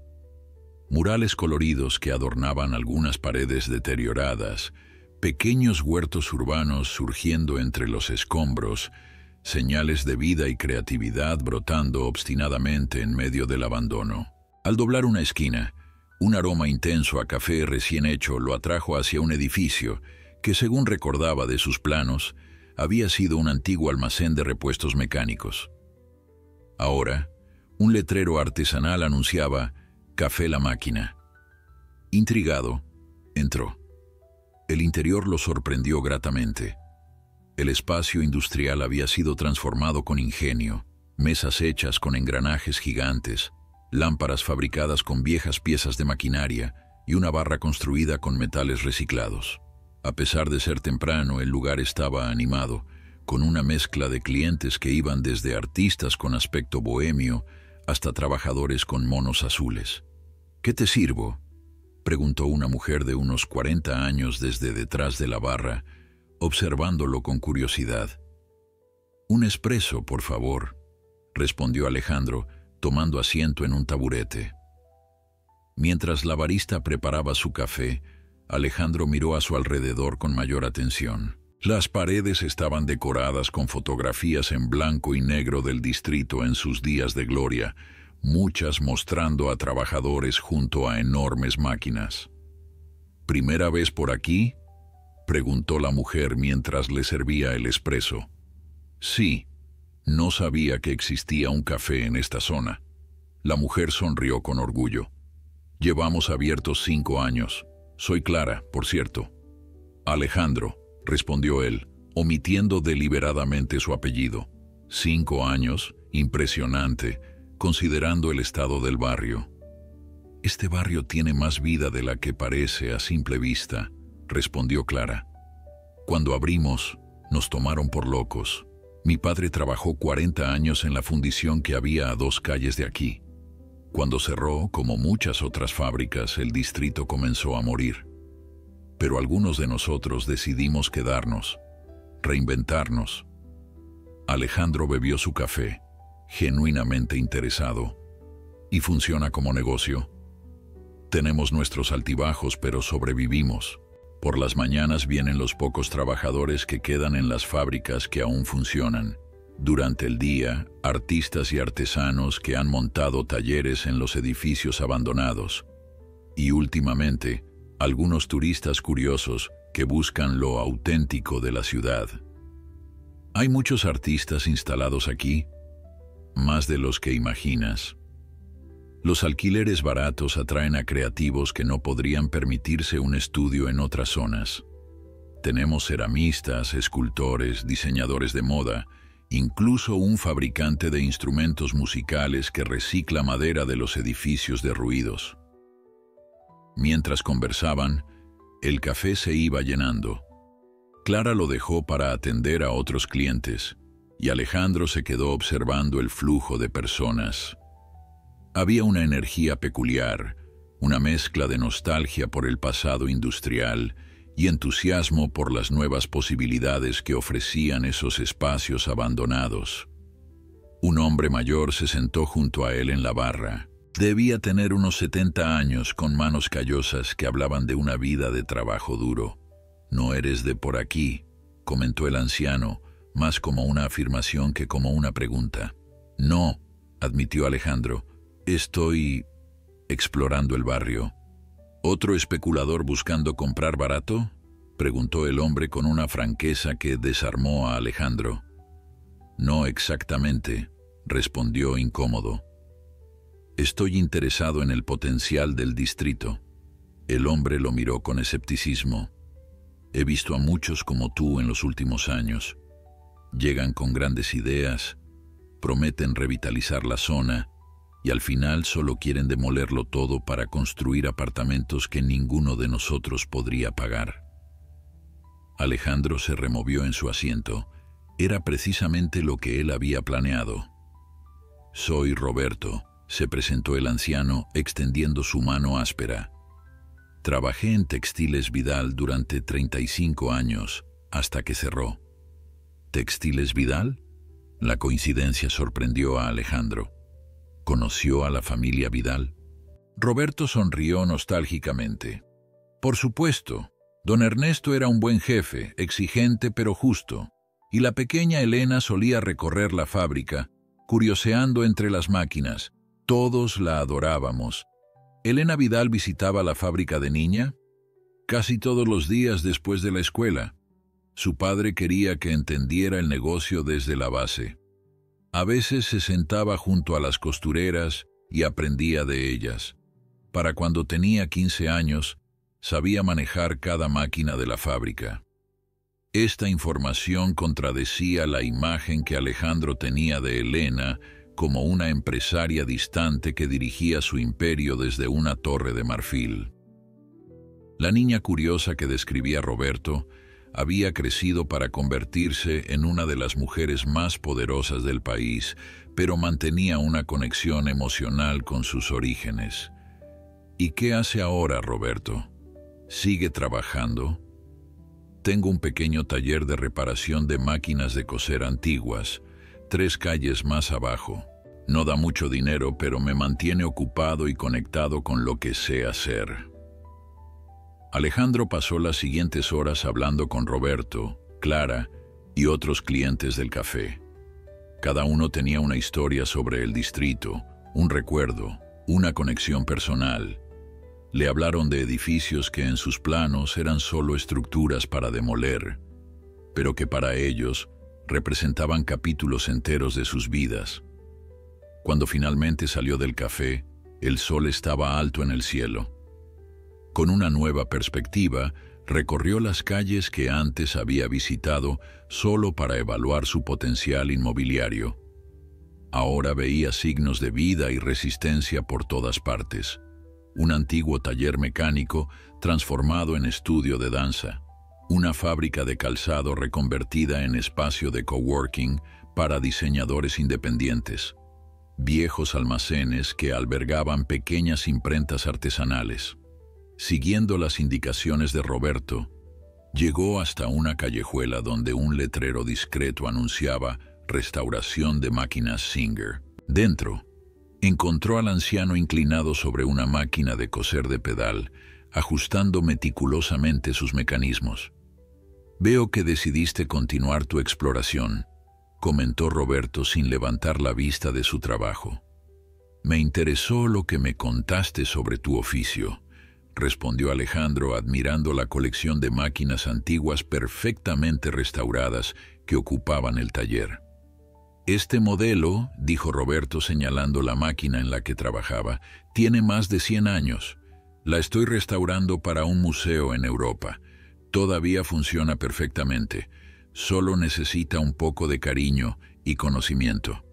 Murales coloridos que adornaban algunas paredes deterioradas, pequeños huertos urbanos surgiendo entre los escombros, señales de vida y creatividad brotando obstinadamente en medio del abandono. Al doblar una esquina, un aroma intenso a café recién hecho lo atrajo hacia un edificio que, según recordaba de sus planos, había sido un antiguo almacén de repuestos mecánicos. Ahora, un letrero artesanal anunciaba «Café La Máquina». Intrigado, entró. El interior lo sorprendió gratamente. El espacio industrial había sido transformado con ingenio, mesas hechas con engranajes gigantes, lámparas fabricadas con viejas piezas de maquinaria y una barra construida con metales reciclados. A pesar de ser temprano, el lugar estaba animado, con una mezcla de clientes que iban desde artistas con aspecto bohemio hasta trabajadores con monos azules. «¿Qué te sirvo?», preguntó una mujer de unos 40 años desde detrás de la barra, observándolo con curiosidad. «Un espresso, por favor», respondió Alejandro, tomando asiento en un taburete. Mientras la barista preparaba su café, Alejandro miró a su alrededor con mayor atención. Las paredes estaban decoradas con fotografías en blanco y negro del distrito en sus días de gloria, muchas mostrando a trabajadores junto a enormes máquinas. «¿Primera vez por aquí?», preguntó la mujer mientras le servía el espresso. «Sí, no sabía que existía un café en esta zona». La mujer sonrió con orgullo. «Llevamos abiertos 5 años. Soy Clara, por cierto». «Alejandro», respondió él, omitiendo deliberadamente su apellido. 5 años, impresionante, considerando el estado del barrio. «Este barrio tiene más vida de la que parece a simple vista», respondió Clara. «Cuando abrimos, nos tomaron por locos. Mi padre trabajó 40 años en la fundición que había a 2 calles de aquí. Cuando cerró, como muchas otras fábricas, el distrito comenzó a morir. Pero algunos de nosotros decidimos quedarnos, reinventarnos». Alejandro bebió su café, genuinamente interesado. «¿Y funciona como negocio?». «Tenemos nuestros altibajos, pero sobrevivimos. Por las mañanas vienen los pocos trabajadores que quedan en las fábricas que aún funcionan. Durante el día, artistas y artesanos que han montado talleres en los edificios abandonados. Y últimamente, algunos turistas curiosos que buscan lo auténtico de la ciudad». Hay muchos artistas instalados aquí, más de los que imaginas. Los alquileres baratos atraen a creativos que no podrían permitirse un estudio en otras zonas. Tenemos ceramistas, escultores, diseñadores de moda, incluso un fabricante de instrumentos musicales que recicla madera de los edificios derruidos. Mientras conversaban, el café se iba llenando. Clara lo dejó para atender a otros clientes, y Alejandro se quedó observando el flujo de personas. Había una energía peculiar, una mezcla de nostalgia por el pasado industrial y entusiasmo por las nuevas posibilidades que ofrecían esos espacios abandonados. Un hombre mayor se sentó junto a él en la barra. Debía tener unos 70 años, con manos callosas que hablaban de una vida de trabajo duro. «No eres de por aquí», comentó el anciano, más como una afirmación que como una pregunta. «No», admitió Alejandro, «estoy explorando el barrio». «¿Otro especulador buscando comprar barato?», preguntó el hombre con una franqueza que desarmó a Alejandro. «No exactamente», respondió incómodo. «Estoy interesado en el potencial del distrito». El hombre lo miró con escepticismo. «He visto a muchos como tú en los últimos años. Llegan con grandes ideas, prometen revitalizar la zona y al final solo quieren demolerlo todo para construir apartamentos que ninguno de nosotros podría pagar». Alejandro se removió en su asiento. Era precisamente lo que él había planeado. «Soy Roberto», se presentó el anciano, extendiendo su mano áspera. «Trabajé en Textiles Vidal durante 35 años, hasta que cerró». «¿Textiles Vidal?». La coincidencia sorprendió a Alejandro. ¿Conoció a la familia Vidal? Roberto sonrió nostálgicamente. «Por supuesto. Don Ernesto era un buen jefe, exigente pero justo, y la pequeña Elena solía recorrer la fábrica, curioseando entre las máquinas. Todos la adorábamos». ¿Elena Vidal visitaba la fábrica de niña? Casi todos los días después de la escuela. Su padre quería que entendiera el negocio desde la base. A veces se sentaba junto a las costureras y aprendía de ellas. Para cuando tenía 15 años, sabía manejar cada máquina de la fábrica. Esta información contradecía la imagen que Alejandro tenía de Elena como una empresaria distante que dirigía su imperio desde una torre de marfil. La niña curiosa que describía Roberto había crecido para convertirse en una de las mujeres más poderosas del país, pero mantenía una conexión emocional con sus orígenes. ¿Y qué hace ahora, Roberto? ¿Sigue trabajando? Tengo un pequeño taller de reparación de máquinas de coser antiguas, 3 calles más abajo. No da mucho dinero, pero me mantiene ocupado y conectado con lo que sé hacer. Alejandro pasó las siguientes horas hablando con Roberto, Clara y otros clientes del café. Cada uno tenía una historia sobre el distrito, un recuerdo, una conexión personal. Le hablaron de edificios que en sus planos eran solo estructuras para demoler, pero que para ellos representaban capítulos enteros de sus vidas. Cuando finalmente salió del café, el sol estaba alto en el cielo. Con una nueva perspectiva, recorrió las calles que antes había visitado solo para evaluar su potencial inmobiliario. Ahora veía signos de vida y resistencia por todas partes. Un antiguo taller mecánico transformado en estudio de danza. Una fábrica de calzado reconvertida en espacio de coworking para diseñadores independientes. Viejos almacenes que albergaban pequeñas imprentas artesanales. Siguiendo las indicaciones de Roberto, llegó hasta una callejuela donde un letrero discreto anunciaba restauración de máquinas Singer. Dentro, encontró al anciano inclinado sobre una máquina de coser de pedal, ajustando meticulosamente sus mecanismos. «Veo que decidiste continuar tu exploración», comentó Roberto sin levantar la vista de su trabajo. «Me interesó lo que me contaste sobre tu oficio. respondió Alejandro, admirando la colección de máquinas antiguas perfectamente restauradas que ocupaban el taller. Este modelo, dijo Roberto señalando la máquina en la que trabajaba, tiene más de 100 años. La estoy restaurando para un museo en Europa. Todavía funciona perfectamente. Solo necesita un poco de cariño y conocimiento.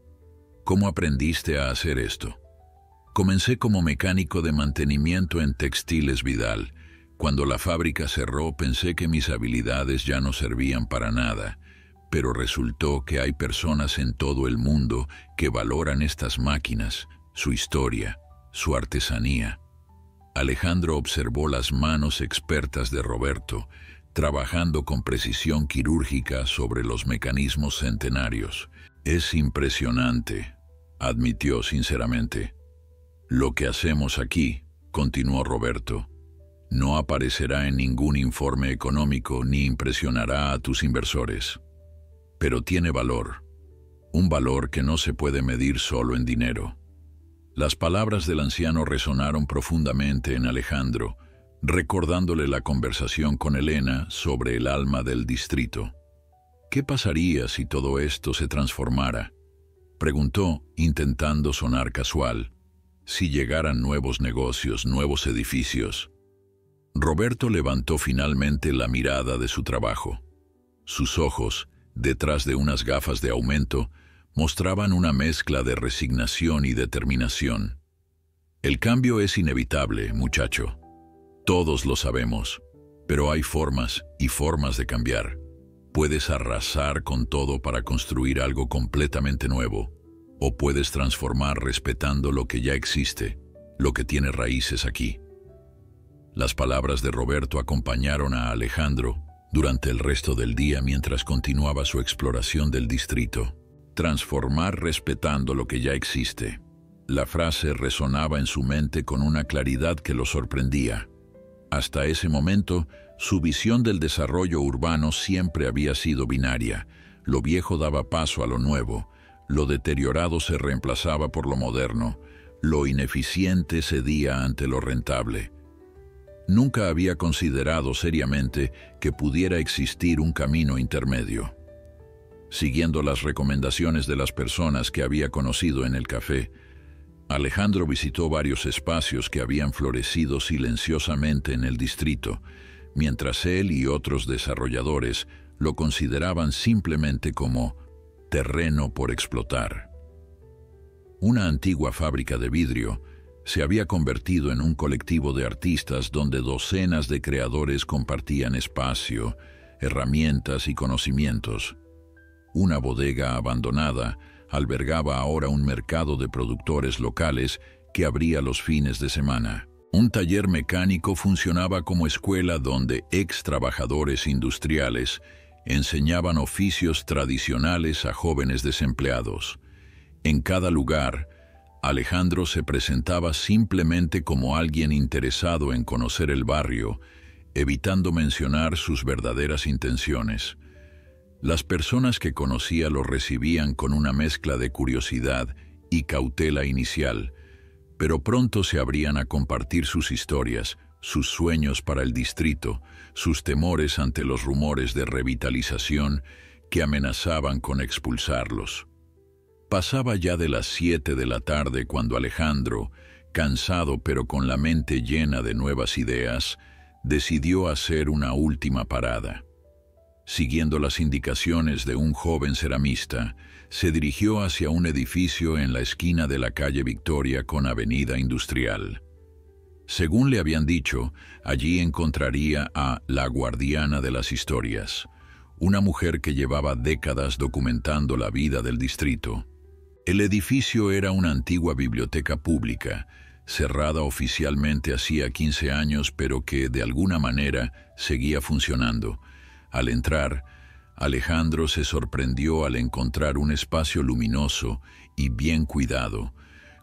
¿Cómo aprendiste a hacer esto? Comencé como mecánico de mantenimiento en Textiles Vidal. Cuando la fábrica cerró, pensé que mis habilidades ya no servían para nada, pero resultó que hay personas en todo el mundo que valoran estas máquinas, su historia, su artesanía. Alejandro observó las manos expertas de Roberto, trabajando con precisión quirúrgica sobre los mecanismos centenarios. Es impresionante, admitió sinceramente. Lo que hacemos aquí, continuó Roberto, no aparecerá en ningún informe económico ni impresionará a tus inversores. Pero tiene valor, un valor que no se puede medir solo en dinero. Las palabras del anciano resonaron profundamente en Alejandro, recordándole la conversación con Elena sobre el alma del distrito. ¿Qué pasaría si todo esto se transformara?, preguntó, intentando sonar casual. Si llegaran nuevos negocios, nuevos edificios. Roberto levantó finalmente la mirada de su trabajo. Sus ojos, detrás de unas gafas de aumento, mostraban una mezcla de resignación y determinación. El cambio es inevitable, muchacho. Todos lo sabemos, pero hay formas y formas de cambiar. Puedes arrasar con todo para construir algo completamente nuevo, o puedes transformar respetando lo que ya existe, lo que tiene raíces aquí. Las palabras de Roberto acompañaron a Alejandro durante el resto del día mientras continuaba su exploración del distrito. Transformar respetando lo que ya existe. La frase resonaba en su mente con una claridad que lo sorprendía. Hasta ese momento, su visión del desarrollo urbano siempre había sido binaria. Lo viejo daba paso a lo nuevo, lo deteriorado se reemplazaba por lo moderno, lo ineficiente cedía ante lo rentable. Nunca había considerado seriamente que pudiera existir un camino intermedio. Siguiendo las recomendaciones de las personas que había conocido en el café, Alejandro visitó varios espacios que habían florecido silenciosamente en el distrito, mientras él y otros desarrolladores lo consideraban simplemente como terreno por explotar. Una antigua fábrica de vidrio se había convertido en un colectivo de artistas donde docenas de creadores compartían espacio, herramientas y conocimientos. Una bodega abandonada albergaba ahora un mercado de productores locales que abría los fines de semana. Un taller mecánico funcionaba como escuela donde ex trabajadores industriales enseñaban oficios tradicionales a jóvenes desempleados. En cada lugar, Alejandro se presentaba simplemente como alguien interesado en conocer el barrio, evitando mencionar sus verdaderas intenciones. Las personas que conocía lo recibían con una mezcla de curiosidad y cautela inicial, pero pronto se abrían a compartir sus historias, sus sueños para el distrito, sus temores ante los rumores de revitalización que amenazaban con expulsarlos. Pasaba ya de las 7 de la tarde cuando Alejandro, cansado pero con la mente llena de nuevas ideas, decidió hacer una última parada. Siguiendo las indicaciones de un joven ceramista, se dirigió hacia un edificio en la esquina de la calle Victoria con Avenida Industrial. Según le habían dicho, allí encontraría a la guardiana de las historias, una mujer que llevaba décadas documentando la vida del distrito. El edificio era una antigua biblioteca pública, cerrada oficialmente hacía 15 años, pero que de alguna manera seguía funcionando. Al entrar, Alejandro se sorprendió al encontrar un espacio luminoso y bien cuidado,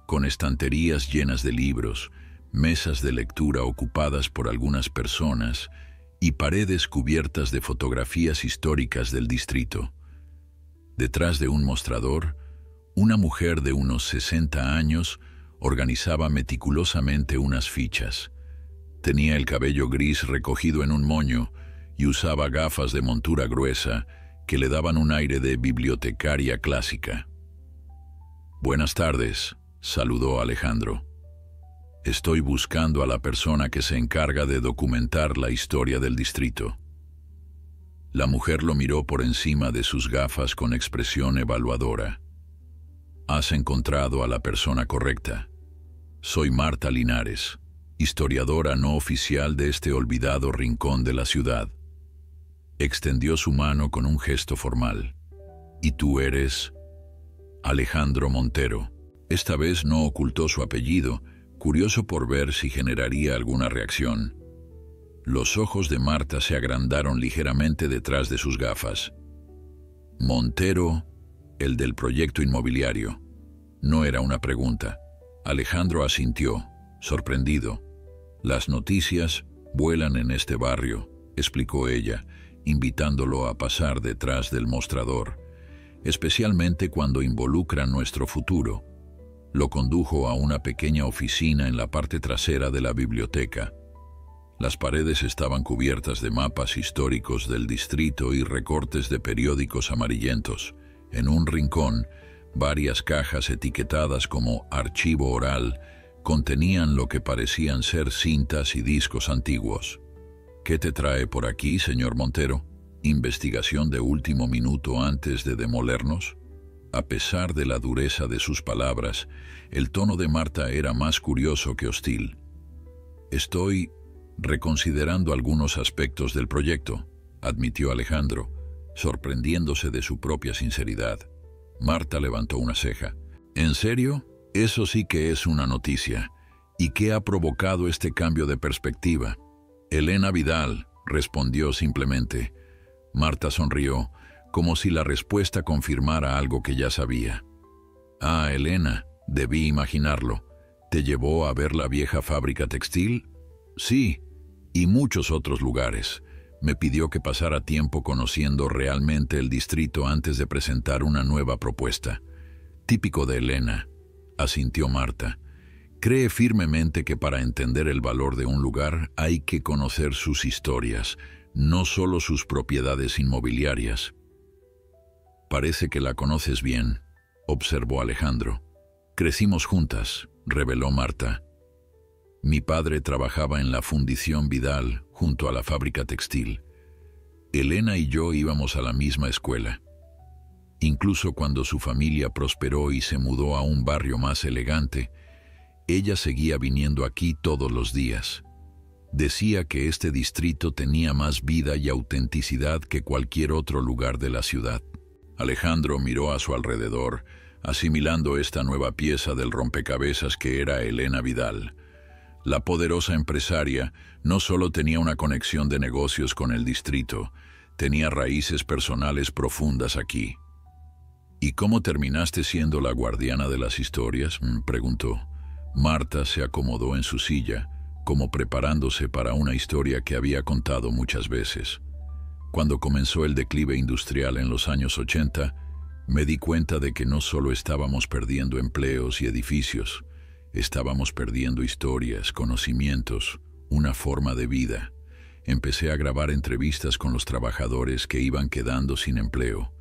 con estanterías llenas de libros, mesas de lectura ocupadas por algunas personas y paredes cubiertas de fotografías históricas del distrito. Detrás de un mostrador, una mujer de unos 60 años organizaba meticulosamente unas fichas. Tenía el cabello gris recogido en un moño y usaba gafas de montura gruesa que le daban un aire de bibliotecaria clásica. «Buenas tardes», saludó Alejandro. «Estoy buscando a la persona que se encarga de documentar la historia del distrito». La mujer lo miró por encima de sus gafas con expresión evaluadora. «Has encontrado a la persona correcta. Soy Marta Linares, historiadora no oficial de este olvidado rincón de la ciudad». Extendió su mano con un gesto formal. «¿Y tú eres?» «Alejandro Montero». Esta vez no ocultó su apellido, curioso por ver si generaría alguna reacción. Los ojos de Marta se agrandaron ligeramente detrás de sus gafas. «Montero, el del proyecto inmobiliario». No era una pregunta. Alejandro asintió, sorprendido. «Las noticias vuelan en este barrio», explicó ella, invitándolo a pasar detrás del mostrador, especialmente cuando involucran nuestro futuro. Lo condujo a una pequeña oficina en la parte trasera de la biblioteca. Las paredes estaban cubiertas de mapas históricos del distrito y recortes de periódicos amarillentos. En un rincón, varias cajas etiquetadas como archivo oral contenían lo que parecían ser cintas y discos antiguos. «¿Qué te trae por aquí, señor Montero? ¿Investigación de último minuto antes de demolernos?» A pesar de la dureza de sus palabras, el tono de Marta era más curioso que hostil. «Estoy reconsiderando algunos aspectos del proyecto», admitió Alejandro, sorprendiéndose de su propia sinceridad. Marta levantó una ceja. «¿En serio? Eso sí que es una noticia. ¿Y qué ha provocado este cambio de perspectiva?» «Elena Vidal», respondió simplemente. Marta sonrió, como si la respuesta confirmara algo que ya sabía. «Ah, Elena, debí imaginarlo. ¿Te llevó a ver la vieja fábrica textil?» «Sí, y muchos otros lugares. Me pidió que pasara tiempo conociendo realmente el distrito antes de presentar una nueva propuesta». «Típico de Elena», asintió Marta. «Cree firmemente que para entender el valor de un lugar hay que conocer sus historias, no solo sus propiedades inmobiliarias». «Parece que la conoces bien», observó Alejandro. «Crecimos juntas», reveló Marta. «Mi padre trabajaba en la Fundición Vidal, junto a la fábrica textil. Elena y yo íbamos a la misma escuela. Incluso cuando su familia prosperó y se mudó a un barrio más elegante, ella seguía viniendo aquí todos los días. Decía que este distrito tenía más vida y autenticidad que cualquier otro lugar de la ciudad». Alejandro miró a su alrededor, asimilando esta nueva pieza del rompecabezas que era Elena Vidal. La poderosa empresaria no solo tenía una conexión de negocios con el distrito, tenía raíces personales profundas aquí. «¿Y cómo terminaste siendo la guardiana de las historias?», preguntó. Marta se acomodó en su silla, como preparándose para una historia que había contado muchas veces. «Cuando comenzó el declive industrial en los años 80, me di cuenta de que no solo estábamos perdiendo empleos y edificios, estábamos perdiendo historias, conocimientos, una forma de vida. Empecé a grabar entrevistas con los trabajadores que iban quedando sin empleo.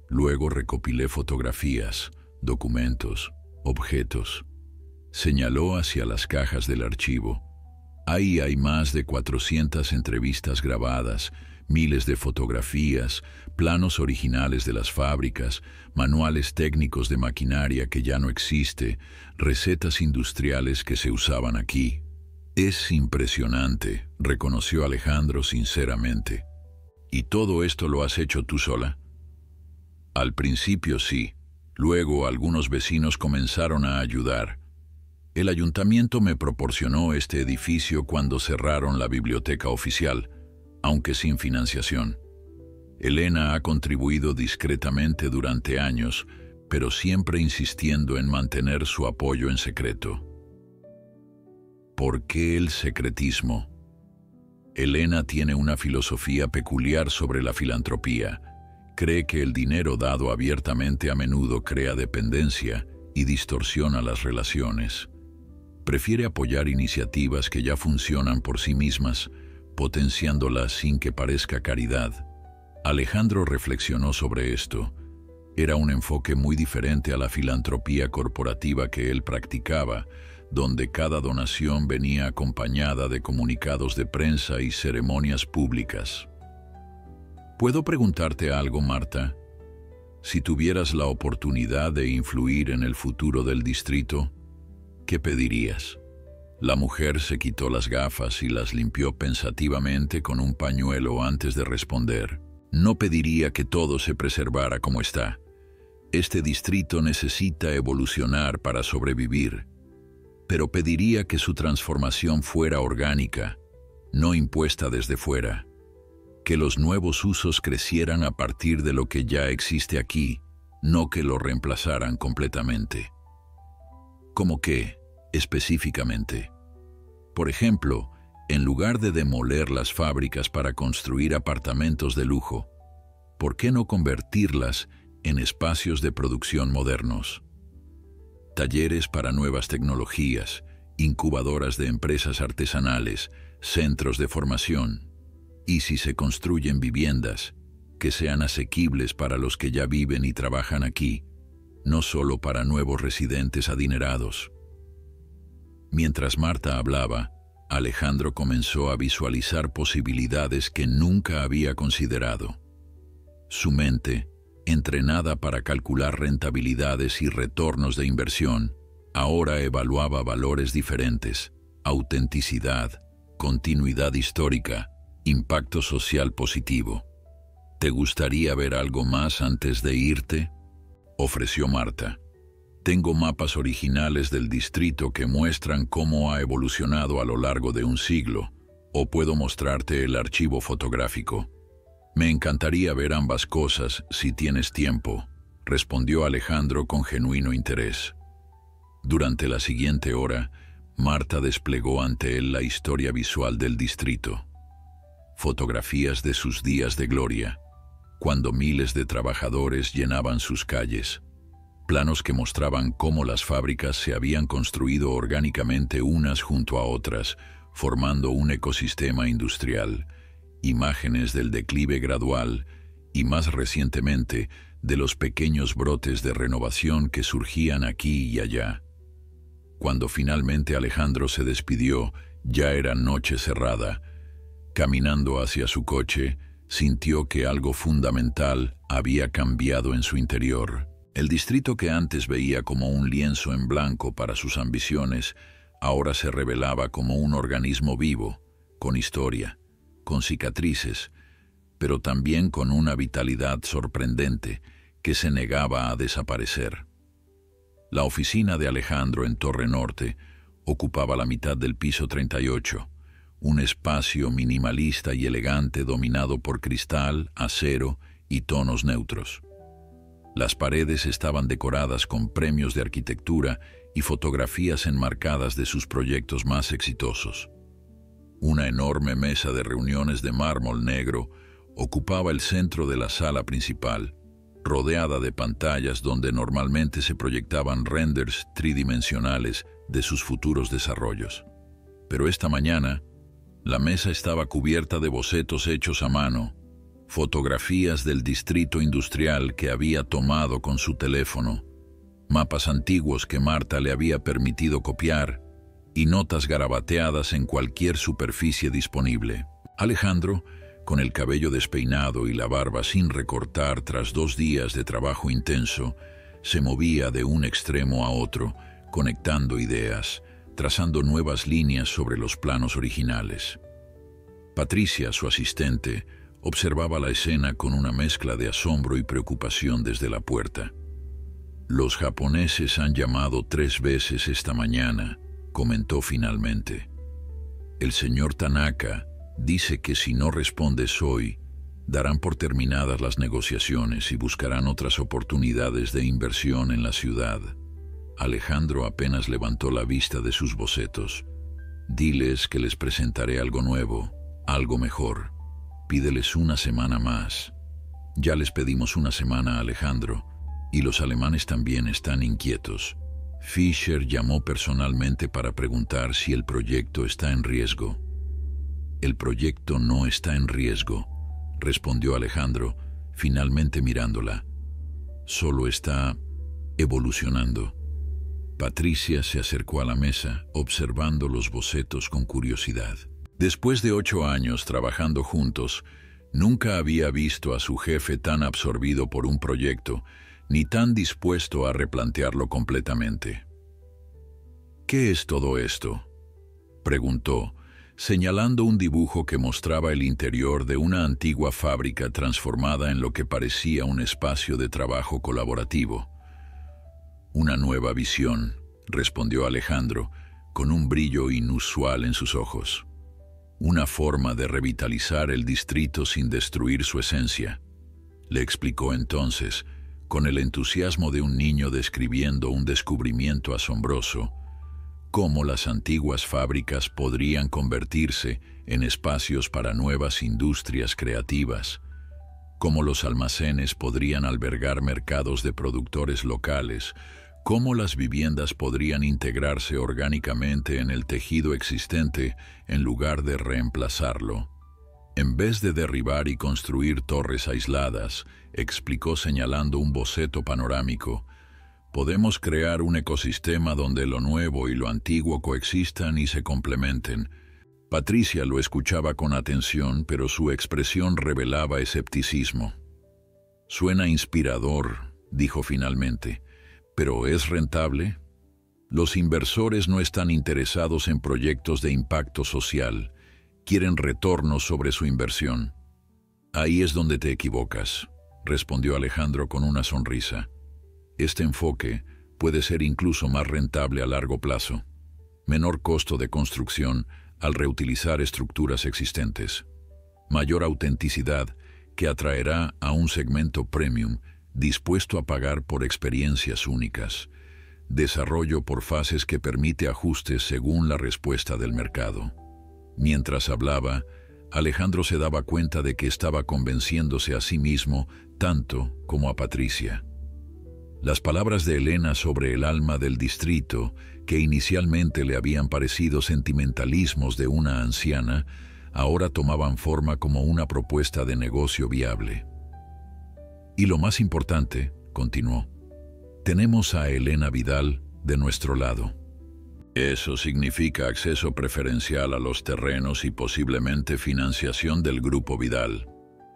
Luego recopilé fotografías, documentos, objetos». Señaló hacia las cajas del archivo. «Ahí hay más de 400 entrevistas grabadas, miles de fotografías, planos originales de las fábricas, manuales técnicos de maquinaria que ya no existe, recetas industriales que se usaban aquí». «Es impresionante», reconoció Alejandro sinceramente. «¿Y todo esto lo has hecho tú sola?» «Al principio sí. Luego algunos vecinos comenzaron a ayudar. El ayuntamiento me proporcionó este edificio cuando cerraron la biblioteca oficial, aunque sin financiación. Elena ha contribuido discretamente durante años, pero siempre insistiendo en mantener su apoyo en secreto». «¿Por qué el secretismo?» «Elena tiene una filosofía peculiar sobre la filantropía. Cree que el dinero dado abiertamente a menudo crea dependencia y distorsiona las relaciones. Prefiere apoyar iniciativas que ya funcionan por sí mismas, potenciándolas sin que parezca caridad. Alejandro reflexionó sobre esto. Era un enfoque muy diferente a la filantropía corporativa que él practicaba, donde cada donación venía acompañada de comunicados de prensa y ceremonias públicas. ¿Puedo preguntarte algo, Marta? Si tuvieras la oportunidad de influir en el futuro del distrito, ¿qué pedirías? La mujer se quitó las gafas y las limpió pensativamente con un pañuelo antes de responder. No pediría que todo se preservara como está. Este distrito necesita evolucionar para sobrevivir, pero pediría que su transformación fuera orgánica, no impuesta desde fuera. Que los nuevos usos crecieran a partir de lo que ya existe aquí, no que lo reemplazaran completamente. ¿Cómo qué, específicamente? Por ejemplo, en lugar de demoler las fábricas para construir apartamentos de lujo, ¿por qué no convertirlas en espacios de producción modernos? Talleres para nuevas tecnologías, incubadoras de empresas artesanales, centros de formación. Y si se construyen viviendas, que sean asequibles para los que ya viven y trabajan aquí, no solo para nuevos residentes adinerados. Mientras Marta hablaba, Alejandro comenzó a visualizar posibilidades que nunca había considerado. Su mente, entrenada para calcular rentabilidades y retornos de inversión, ahora evaluaba valores diferentes: autenticidad, continuidad histórica, impacto social positivo. ¿Te gustaría ver algo más antes de irte?, ofreció Marta. Tengo mapas originales del distrito que muestran cómo ha evolucionado a lo largo de un siglo, o puedo mostrarte el archivo fotográfico. Me encantaría ver ambas cosas si tienes tiempo, respondió Alejandro con genuino interés. Durante la siguiente hora, Marta desplegó ante él la historia visual del distrito. Fotografías de sus días de gloria, cuando miles de trabajadores llenaban sus calles. Planos que mostraban cómo las fábricas se habían construido orgánicamente unas junto a otras, formando un ecosistema industrial. Imágenes del declive gradual y, más recientemente, de los pequeños brotes de renovación que surgían aquí y allá. Cuando finalmente Alejandro se despidió, ya era noche cerrada. Caminando hacia su coche, sintió que algo fundamental había cambiado en su interior. El distrito que antes veía como un lienzo en blanco para sus ambiciones, ahora se revelaba como un organismo vivo, con historia, con cicatrices, pero también con una vitalidad sorprendente que se negaba a desaparecer. La oficina de Alejandro en Torre Norte ocupaba la mitad del piso 38, un espacio minimalista y elegante dominado por cristal, acero y tonos neutros. Las paredes estaban decoradas con premios de arquitectura y fotografías enmarcadas de sus proyectos más exitosos. Una enorme mesa de reuniones de mármol negro ocupaba el centro de la sala principal, rodeada de pantallas donde normalmente se proyectaban renders tridimensionales de sus futuros desarrollos. Pero esta mañana, la mesa estaba cubierta de bocetos hechos a mano, fotografías del distrito industrial que había tomado con su teléfono, mapas antiguos que Marta le había permitido copiar y notas garabateadas en cualquier superficie disponible. Alejandro, con el cabello despeinado y la barba sin recortar tras 2 días de trabajo intenso, se movía de un extremo a otro, conectando ideas, trazando nuevas líneas sobre los planos originales. Patricia, su asistente, observaba la escena con una mezcla de asombro y preocupación desde la puerta. «Los japoneses han llamado 3 veces esta mañana», comentó finalmente. «El señor Tanaka dice que si no respondes hoy, darán por terminadas las negociaciones y buscarán otras oportunidades de inversión en la ciudad». Alejandro apenas levantó la vista de sus bocetos. «Diles que les presentaré algo nuevo, algo mejor. Pídeles 1 semana más». «Ya les pedimos 1 semana, Alejandro, y los alemanes también están inquietos. Fisher llamó personalmente para preguntar si el proyecto está en riesgo. El proyecto no está en riesgo, respondió Alejandro, finalmente mirándola. Solo está evolucionando. Patricia se acercó a la mesa, observando los bocetos con curiosidad. Después de 8 años trabajando juntos, nunca había visto a su jefe tan absorbido por un proyecto, ni tan dispuesto a replantearlo completamente. ¿Qué es todo esto?, preguntó, señalando un dibujo que mostraba el interior de una antigua fábrica transformada en lo que parecía un espacio de trabajo colaborativo. Una nueva visión, respondió Alejandro, con un brillo inusual en sus ojos. Una forma de revitalizar el distrito sin destruir su esencia. Le explicó entonces, con el entusiasmo de un niño describiendo un descubrimiento asombroso, cómo las antiguas fábricas podrían convertirse en espacios para nuevas industrias creativas, cómo los almacenes podrían albergar mercados de productores locales, cómo las viviendas podrían integrarse orgánicamente en el tejido existente en lugar de reemplazarlo. En vez de derribar y construir torres aisladas, explicó señalando un boceto panorámico, podemos crear un ecosistema donde lo nuevo y lo antiguo coexistan y se complementen. Patricia lo escuchaba con atención, pero su expresión revelaba escepticismo. Suena inspirador, dijo finalmente, ¿pero es rentable? Los inversores no están interesados en proyectos de impacto social, quieren retornos sobre su inversión. Ahí es donde te equivocas, respondió Alejandro con una sonrisa. Este enfoque puede ser incluso más rentable a largo plazo. Menor costo de construcción al reutilizar estructuras existentes. Mayor autenticidad que atraerá a un segmento premium dispuesto a pagar por experiencias únicas. Desarrollo por fases que permite ajustes según la respuesta del mercado. Mientras hablaba, Alejandro se daba cuenta de que estaba convenciéndose a sí mismo tanto como a Patricia. Las palabras de Elena sobre el alma del distrito, que inicialmente le habían parecido sentimentalismos de una anciana, ahora tomaban forma como una propuesta de negocio viable. Y lo más importante, continuó, tenemos a Elena Vidal de nuestro lado. Eso significa acceso preferencial a los terrenos y posiblemente financiación del Grupo Vidal.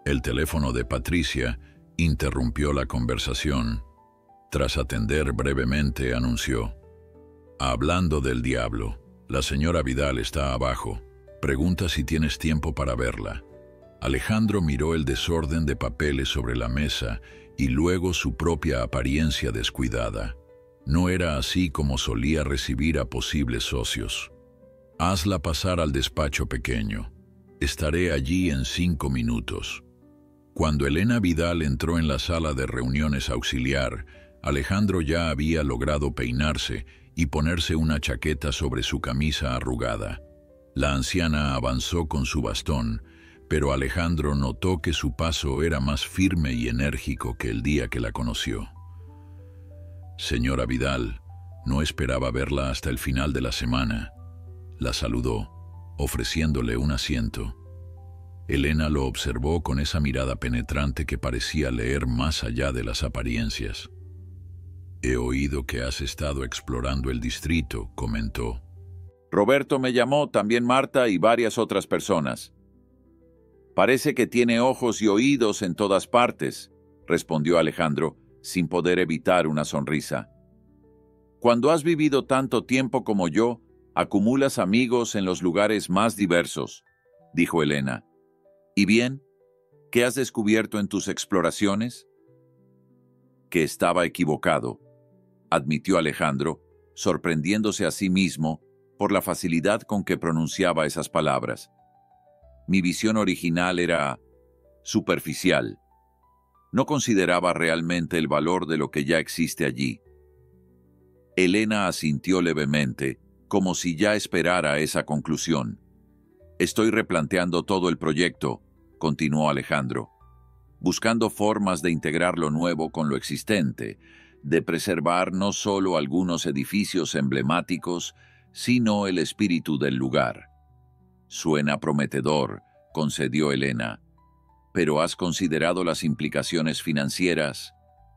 El teléfono de Patricia interrumpió la conversación. Tras atender brevemente, anunció: hablando del diablo, la señora Vidal está abajo. Pregunta si tienes tiempo para verla. Alejandro miró el desorden de papeles sobre la mesa y luego su propia apariencia descuidada. No era así como solía recibir a posibles socios. Hazla pasar al despacho pequeño. Estaré allí en 5 minutos. Cuando Elena Vidal entró en la sala de reuniones auxiliar, Alejandro ya había logrado peinarse y ponerse una chaqueta sobre su camisa arrugada. La anciana avanzó con su bastón, pero Alejandro notó que su paso era más firme y enérgico que el día que la conoció. Señora Vidal, no esperaba verla hasta el final de la semana. La saludó, ofreciéndole un asiento. Elena lo observó con esa mirada penetrante que parecía leer más allá de las apariencias. He oído que has estado explorando el distrito, comentó. Roberto me llamó, también Marta y varias otras personas. Parece que tiene ojos y oídos en todas partes, respondió Alejandro, sin poder evitar una sonrisa. Cuando has vivido tanto tiempo como yo, acumulas amigos en los lugares más diversos, dijo Elena. ¿Y bien? ¿Qué has descubierto en tus exploraciones? Que estaba equivocado, admitió Alejandro, sorprendiéndose a sí mismo por la facilidad con que pronunciaba esas palabras. Mi visión original era superficial. No consideraba realmente el valor de lo que ya existe allí. Elena asintió levemente, como si ya esperara esa conclusión. Estoy replanteando todo el proyecto, continuó Alejandro, buscando formas de integrar lo nuevo con lo existente, de preservar no solo algunos edificios emblemáticos, sino el espíritu del lugar. Suena prometedor, concedió Elena, pero ¿has considerado las implicaciones financieras?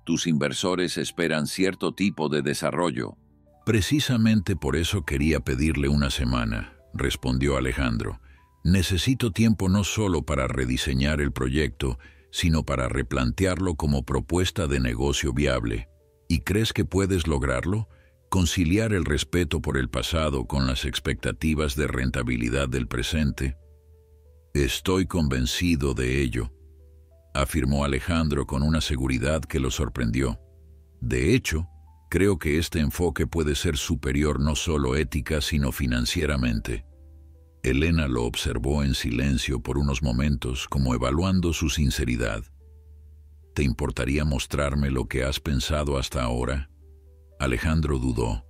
Tus inversores esperan cierto tipo de desarrollo. Precisamente por eso quería pedirle una semana, respondió Alejandro. Necesito tiempo no solo para rediseñar el proyecto, sino para replantearlo como propuesta de negocio viable. ¿Y crees que puedes lograrlo? ¿Conciliar el respeto por el pasado con las expectativas de rentabilidad del presente? Estoy convencido de ello, afirmó Alejandro con una seguridad que lo sorprendió. De hecho, creo que este enfoque puede ser superior no solo ética, sino financieramente. Elena lo observó en silencio por unos momentos, como evaluando su sinceridad. ¿Te importaría mostrarme lo que has pensado hasta ahora? Alejandro dudó.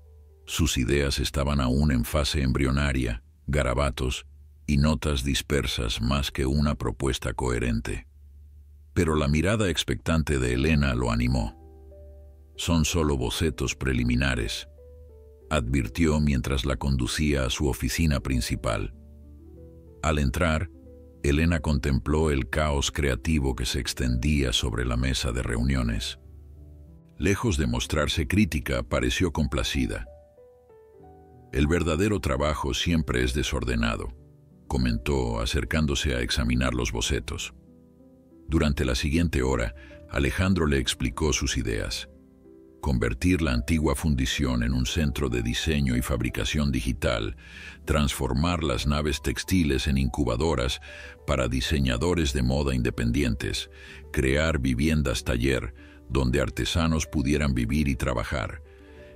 Sus ideas estaban aún en fase embrionaria, garabatos y notas dispersas más que una propuesta coherente. Pero la mirada expectante de Elena lo animó. Son solo bocetos preliminares, advirtió mientras la conducía a su oficina principal. Al entrar, Elena contempló el caos creativo que se extendía sobre la mesa de reuniones. Lejos de mostrarse crítica, pareció complacida. El verdadero trabajo siempre es desordenado, comentó acercándose a examinar los bocetos. Durante la siguiente hora, Alejandro le explicó sus ideas. Convertir la antigua fundición en un centro de diseño y fabricación digital, transformar las naves textiles en incubadoras para diseñadores de moda independientes, crear viviendas taller donde artesanos pudieran vivir y trabajar,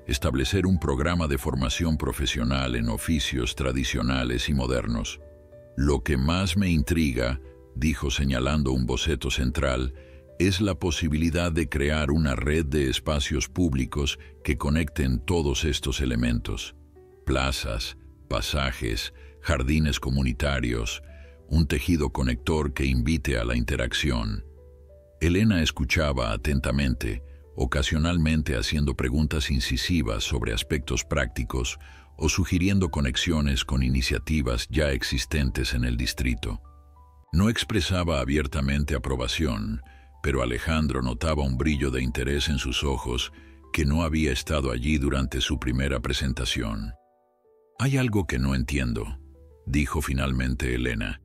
establecer un programa de formación profesional en oficios tradicionales y modernos. Lo que más me intriga, dijo señalando un boceto central, es la posibilidad de crear una red de espacios públicos que conecten todos estos elementos. Plazas, pasajes, jardines comunitarios, un tejido conector que invite a la interacción. Elena escuchaba atentamente, ocasionalmente haciendo preguntas incisivas sobre aspectos prácticos o sugiriendo conexiones con iniciativas ya existentes en el distrito. No expresaba abiertamente aprobación, pero Alejandro notaba un brillo de interés en sus ojos que no había estado allí durante su primera presentación. «Hay algo que no entiendo», dijo finalmente Elena.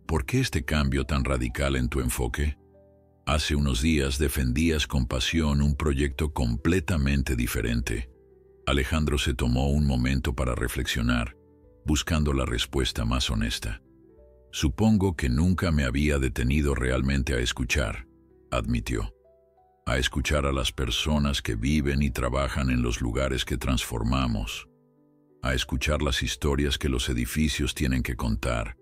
«¿Por qué este cambio tan radical en tu enfoque? Hace unos días defendías con pasión un proyecto completamente diferente». Alejandro se tomó un momento para reflexionar, buscando la respuesta más honesta. «Supongo que nunca me había detenido realmente a escuchar», admitió. «A escuchar a las personas que viven y trabajan en los lugares que transformamos. A escuchar las historias que los edificios tienen que contar.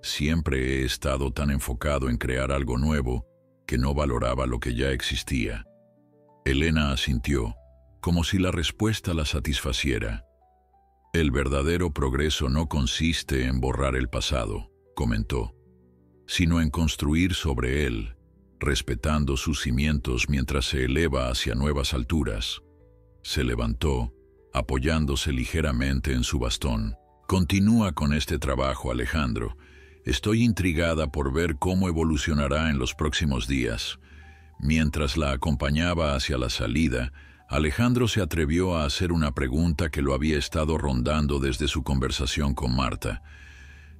Siempre he estado tan enfocado en crear algo nuevo que no valoraba lo que ya existía». Elena asintió, como si la respuesta la satisfaciera. «El verdadero progreso no consiste en borrar el pasado», comentó, «sino en construir sobre él, respetando sus cimientos mientras se eleva hacia nuevas alturas». Se levantó, apoyándose ligeramente en su bastón. «Continúa con este trabajo, Alejandro. Estoy intrigada por ver cómo evolucionará en los próximos días». Mientras la acompañaba hacia la salida, Alejandro se atrevió a hacer una pregunta que lo había estado rondando desde su conversación con Marta.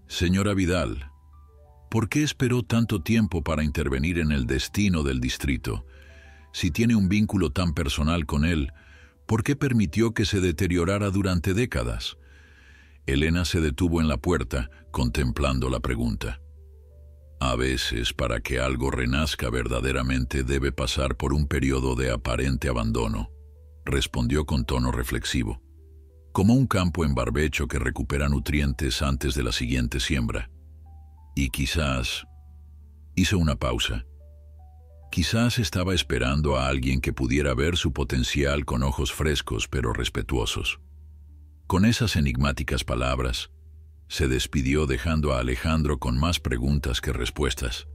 «Señora Vidal, ¿por qué esperó tanto tiempo para intervenir en el destino del distrito? Si tiene un vínculo tan personal con él, ¿por qué permitió que se deteriorara durante décadas?» Elena se detuvo en la puerta, contemplando la pregunta. «A veces, para que algo renazca verdaderamente, debe pasar por un periodo de aparente abandono», respondió con tono reflexivo. «Como un campo en barbecho que recupera nutrientes antes de la siguiente siembra. Y quizás...» Hizo una pausa. Quizás estaba esperando a alguien que pudiera ver su potencial con ojos frescos pero respetuosos. Con esas enigmáticas palabras, se despidió dejando a Alejandro con más preguntas que respuestas,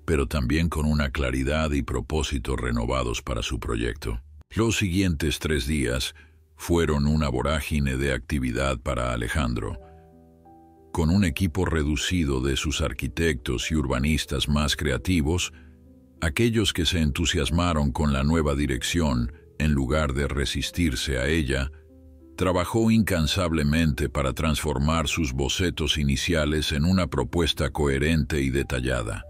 pero también con una claridad y propósito renovados para su proyecto. Los siguientes 3 días fueron una vorágine de actividad para Alejandro. Con un equipo reducido de sus arquitectos y urbanistas más creativos, aquellos que se entusiasmaron con la nueva dirección en lugar de resistirse a ella, trabajó incansablemente para transformar sus bocetos iniciales en una propuesta coherente y detallada.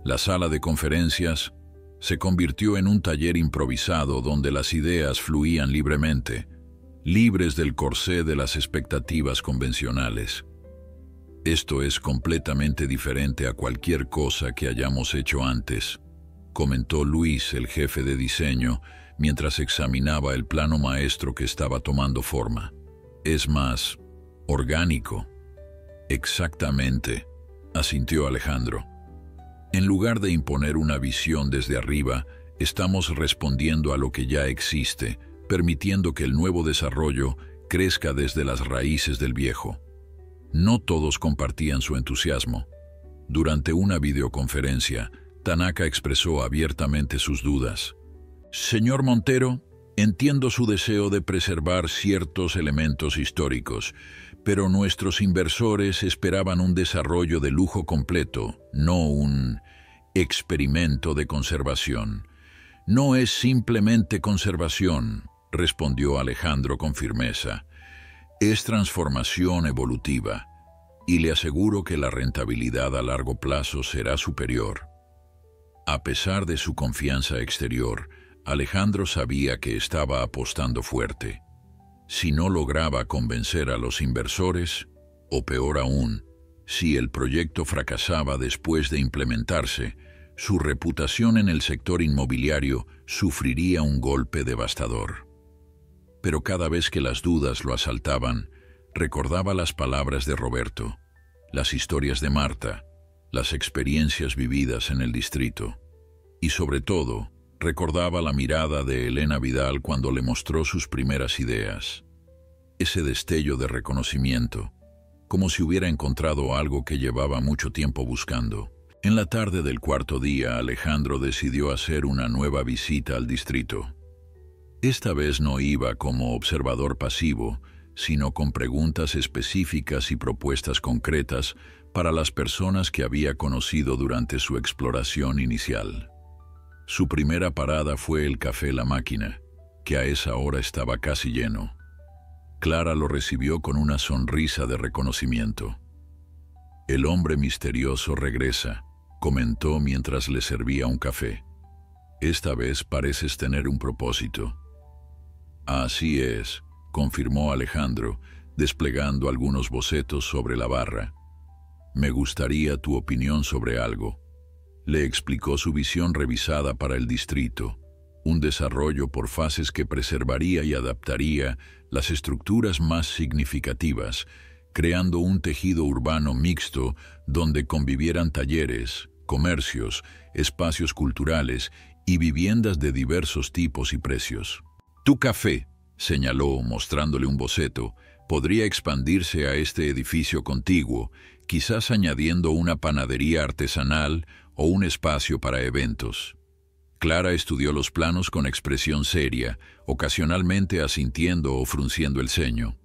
La sala de conferencias se convirtió en un taller improvisado donde las ideas fluían libremente, libres del corsé de las expectativas convencionales. Esto es completamente diferente a cualquier cosa que hayamos hecho antes, comentó Luis, el jefe de diseño, mientras examinaba el plano maestro que estaba tomando forma. Es más orgánico. Exactamente, asintió Alejandro. En lugar de imponer una visión desde arriba, estamos respondiendo a lo que ya existe, permitiendo que el nuevo desarrollo crezca desde las raíces del viejo. No todos compartían su entusiasmo. Durante una videoconferencia, Tanaka expresó abiertamente sus dudas. Señor Montero, entiendo su deseo de preservar ciertos elementos históricos, pero nuestros inversores esperaban un desarrollo de lujo completo, no un experimento de conservación. No es simplemente conservación, respondió Alejandro con firmeza. Es transformación evolutiva, y le aseguro que la rentabilidad a largo plazo será superior. A pesar de su confianza exterior, Alejandro sabía que estaba apostando fuerte. Si no lograba convencer a los inversores, o peor aún, si el proyecto fracasaba después de implementarse, su reputación en el sector inmobiliario sufriría un golpe devastador. Pero cada vez que las dudas lo asaltaban, recordaba las palabras de Roberto, las historias de Marta, las experiencias vividas en el distrito, y sobre todo, recordaba la mirada de Elena Vidal cuando le mostró sus primeras ideas. Ese destello de reconocimiento, como si hubiera encontrado algo que llevaba mucho tiempo buscando. En la tarde del cuarto día, Alejandro decidió hacer una nueva visita al distrito. Esta vez no iba como observador pasivo, sino con preguntas específicas y propuestas concretas para las personas que había conocido durante su exploración inicial. Su primera parada fue el Café La Máquina, que a esa hora estaba casi lleno. Clara lo recibió con una sonrisa de reconocimiento. El hombre misterioso regresa, comentó mientras le servía un café. Esta vez pareces tener un propósito. Así es, confirmó Alejandro, desplegando algunos bocetos sobre la barra. Me gustaría tu opinión sobre algo. Le explicó su visión revisada para el distrito, un desarrollo por fases que preservaría y adaptaría las estructuras más significativas, creando un tejido urbano mixto donde convivieran talleres, comercios, espacios culturales y viviendas de diversos tipos y precios. Tu café, señaló mostrándole un boceto, podría expandirse a este edificio contiguo, quizás añadiendo una panadería artesanal o un espacio para eventos. Clara estudió los planos con expresión seria, ocasionalmente asintiendo o frunciendo el ceño.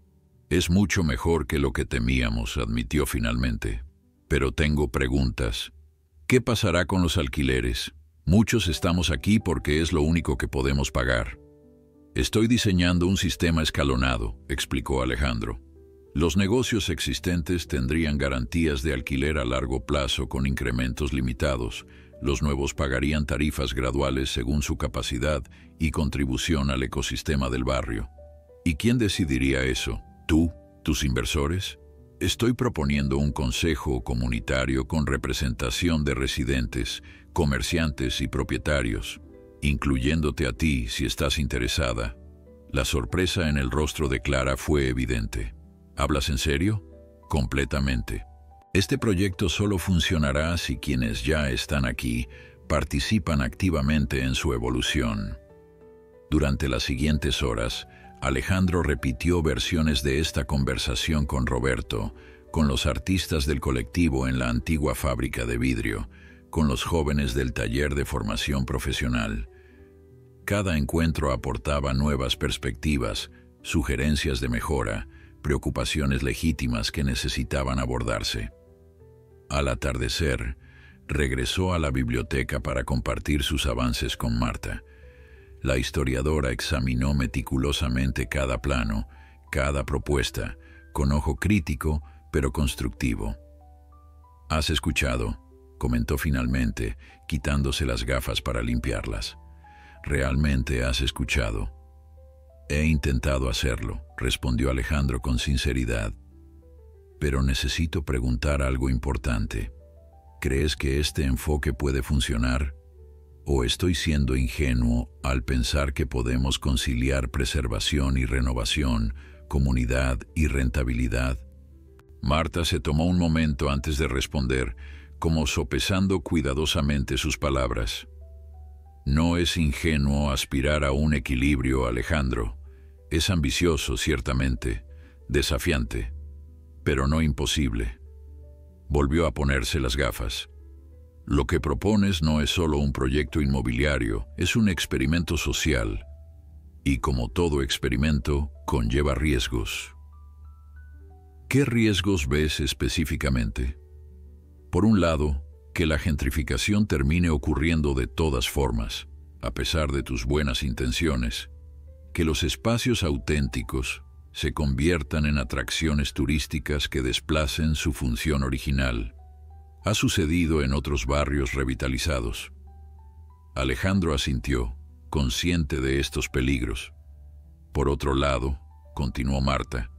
Es mucho mejor que lo que temíamos, admitió finalmente. Pero tengo preguntas. ¿Qué pasará con los alquileres? Muchos estamos aquí porque es lo único que podemos pagar. Estoy diseñando un sistema escalonado, explicó Alejandro. Los negocios existentes tendrían garantías de alquiler a largo plazo con incrementos limitados. Los nuevos pagarían tarifas graduales según su capacidad y contribución al ecosistema del barrio. ¿Y quién decidiría eso? ¿Tú? ¿Tus inversores? Estoy proponiendo un consejo comunitario con representación de residentes, comerciantes y propietarios, incluyéndote a ti si estás interesada. La sorpresa en el rostro de Clara fue evidente. ¿Hablas en serio? Completamente. Este proyecto solo funcionará si quienes ya están aquí participan activamente en su evolución. Durante las siguientes horas, Alejandro repitió versiones de esta conversación con Roberto, con los artistas del colectivo en la antigua fábrica de vidrio, con los jóvenes del taller de formación profesional. Cada encuentro aportaba nuevas perspectivas, sugerencias de mejora, preocupaciones legítimas que necesitaban abordarse. Al atardecer, regresó a la biblioteca para compartir sus avances con Marta. La historiadora examinó meticulosamente cada plano, cada propuesta, con ojo crítico pero constructivo. «¿Has escuchado?», comentó finalmente, quitándose las gafas para limpiarlas. «¿Realmente has escuchado?». «He intentado hacerlo», respondió Alejandro con sinceridad. «Pero necesito preguntar algo importante. ¿Crees que este enfoque puede funcionar? ¿O estoy siendo ingenuo al pensar que podemos conciliar preservación y renovación, comunidad y rentabilidad?». Marta se tomó un momento antes de responder, como sopesando cuidadosamente sus palabras. «No es ingenuo aspirar a un equilibrio, Alejandro. Es ambicioso, ciertamente, desafiante, pero no imposible». Volvió a ponerse las gafas. «Lo que propones no es solo un proyecto inmobiliario, es un experimento social. Y como todo experimento, conlleva riesgos». «¿Qué riesgos ves específicamente?». «Por un lado, que la gentrificación termine ocurriendo de todas formas, a pesar de tus buenas intenciones. Que los espacios auténticos se conviertan en atracciones turísticas que desplacen su función original. Ha sucedido en otros barrios revitalizados». Alejandro asintió, consciente de estos peligros. «Por otro lado», continuó Marta,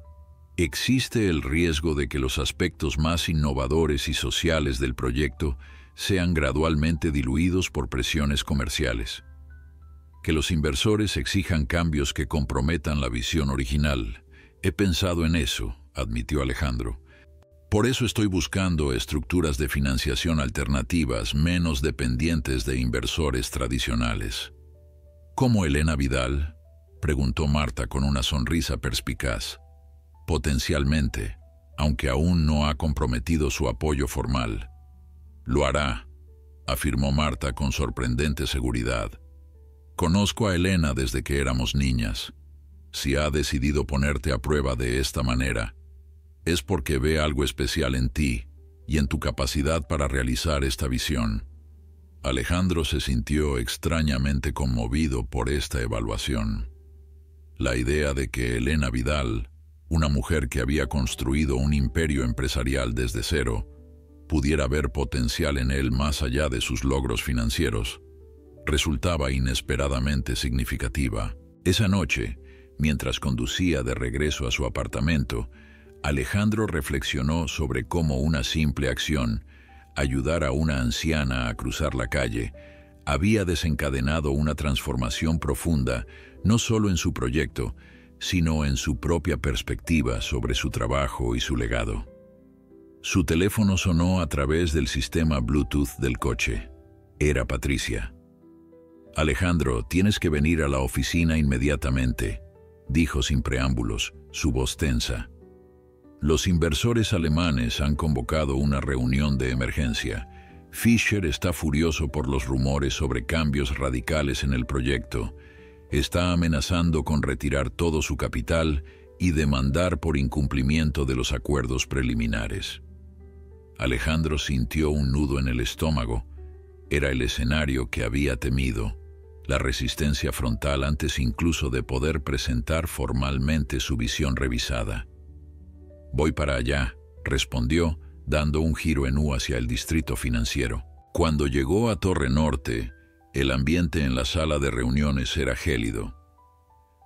«existe el riesgo de que los aspectos más innovadores y sociales del proyecto sean gradualmente diluidos por presiones comerciales. Que los inversores exijan cambios que comprometan la visión original. He pensado en eso», admitió Alejandro. «Por eso estoy buscando estructuras de financiación alternativas menos dependientes de inversores tradicionales». «¿Como Elena Vidal?», preguntó Marta con una sonrisa perspicaz. «Potencialmente, aunque aún no ha comprometido su apoyo formal». «Lo hará», afirmó Marta con sorprendente seguridad. «Conozco a Elena desde que éramos niñas. Si ha decidido ponerte a prueba de esta manera, es porque ve algo especial en ti y en tu capacidad para realizar esta visión». Alejandro se sintió extrañamente conmovido por esta evaluación. La idea de que Elena Vidal, una mujer que había construido un imperio empresarial desde cero, pudiera ver potencial en él más allá de sus logros financieros, resultaba inesperadamente significativa. Esa noche, mientras conducía de regreso a su apartamento, Alejandro reflexionó sobre cómo una simple acción, ayudar a una anciana a cruzar la calle, había desencadenado una transformación profunda, no solo en su proyecto, sino en su propia perspectiva sobre su trabajo y su legado. Su teléfono sonó a través del sistema Bluetooth del coche. Era Patricia. «Alejandro, tienes que venir a la oficina inmediatamente», dijo sin preámbulos, su voz tensa. «Los inversores alemanes han convocado una reunión de emergencia. Fischer está furioso por los rumores sobre cambios radicales en el proyecto. Está amenazando con retirar todo su capital y demandar por incumplimiento de los acuerdos preliminares». Alejandro sintió un nudo en el estómago. Era el escenario que había temido, la resistencia frontal antes incluso de poder presentar formalmente su visión revisada. «Voy para allá», respondió, dando un giro en U hacia el distrito financiero. Cuando llegó a Torre Norte, el ambiente en la sala de reuniones era gélido.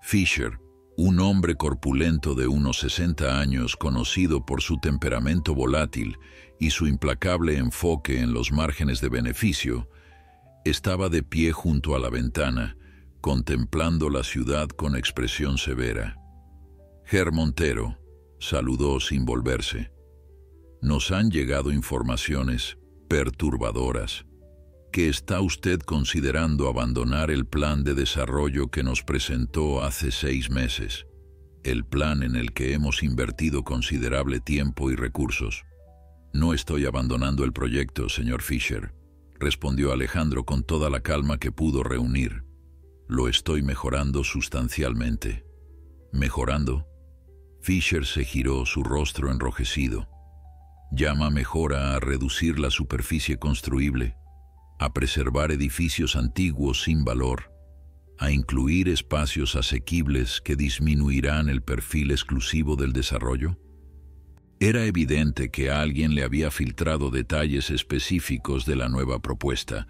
Fischer, un hombre corpulento de unos 60 años, conocido por su temperamento volátil y su implacable enfoque en los márgenes de beneficio, estaba de pie junto a la ventana, contemplando la ciudad con expresión severa. «Herr Montero», saludó sin volverse. «Nos han llegado informaciones perturbadoras. ¿Que está usted considerando abandonar el plan de desarrollo que nos presentó hace 6 meses? El plan en el que hemos invertido considerable tiempo y recursos». «No estoy abandonando el proyecto, señor Fischer», respondió Alejandro con toda la calma que pudo reunir. Lo estoy mejorando sustancialmente. ¿Mejorando? Fisher se giró, su rostro enrojecido. Llama mejora a reducir la superficie construible, a preservar edificios antiguos sin valor, a incluir espacios asequibles que disminuirán el perfil exclusivo del desarrollo. Era evidente que alguien le había filtrado detalles específicos de la nueva propuesta,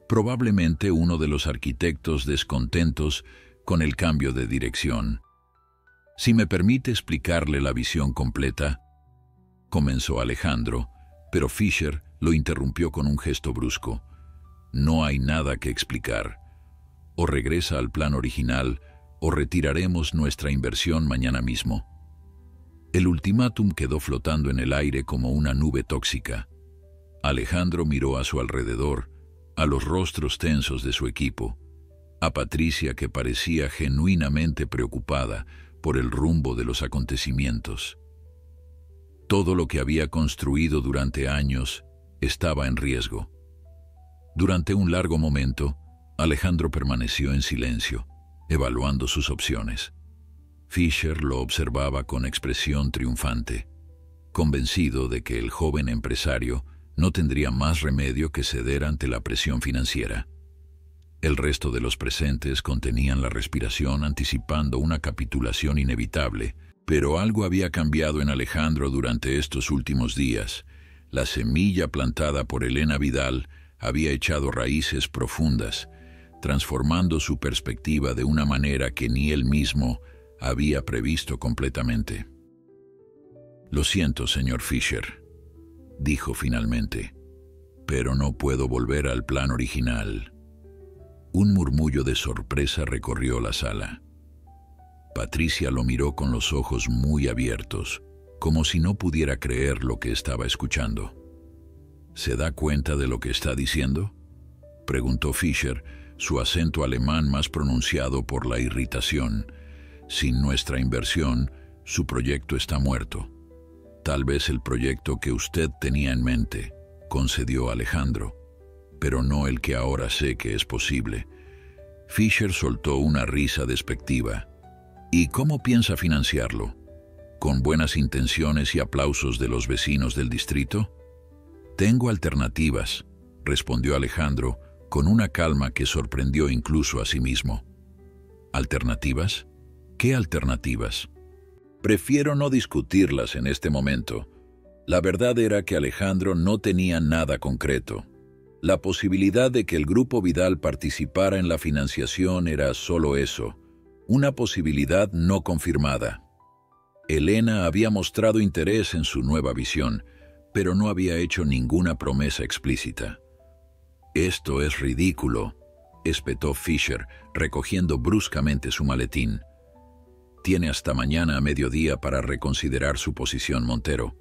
probablemente uno de los arquitectos descontentos con el cambio de dirección. Si me permite explicarle la visión completa, comenzó Alejandro, pero Fisher lo interrumpió con un gesto brusco. No hay nada que explicar. O regresa al plan original, o retiraremos nuestra inversión mañana mismo. El ultimátum quedó flotando en el aire como una nube tóxica. Alejandro miró a su alrededor, a los rostros tensos de su equipo, a Patricia, que parecía genuinamente preocupada por el rumbo de los acontecimientos. Todo lo que había construido durante años estaba en riesgo. Durante un largo momento, Alejandro permaneció en silencio, evaluando sus opciones. Fisher lo observaba con expresión triunfante, convencido de que el joven empresario no tendría más remedio que ceder ante la presión financiera. El resto de los presentes contenían la respiración, anticipando una capitulación inevitable, pero algo había cambiado en Alejandro durante estos últimos días. La semilla plantada por Elena Vidal había echado raíces profundas, transformando su perspectiva de una manera que ni él mismo había previsto completamente. «Lo siento, señor Fisher», dijo finalmente, «pero no puedo volver al plan original». Un murmullo de sorpresa recorrió la sala. Patricia lo miró con los ojos muy abiertos, como si no pudiera creer lo que estaba escuchando. «¿Se da cuenta de lo que está diciendo?», preguntó Fisher, su acento alemán más pronunciado por la irritación. «Sin nuestra inversión, su proyecto está muerto». «Tal vez el proyecto que usted tenía en mente», concedió Alejandro, «pero no el que ahora sé que es posible». Fisher soltó una risa despectiva. «¿Y cómo piensa financiarlo? ¿Con buenas intenciones y aplausos de los vecinos del distrito?» «Tengo alternativas», respondió Alejandro, con una calma que sorprendió incluso a sí mismo. «¿Alternativas? ¿Qué alternativas?» «Prefiero no discutirlas en este momento». La verdad era que Alejandro no tenía nada concreto. La posibilidad de que el Grupo Vidal participara en la financiación era solo eso, una posibilidad no confirmada. Elena había mostrado interés en su nueva visión, pero no había hecho ninguna promesa explícita. «Esto es ridículo», espetó Fisher, recogiendo bruscamente su maletín. «Tiene hasta mañana a mediodía para reconsiderar su posición, Montero.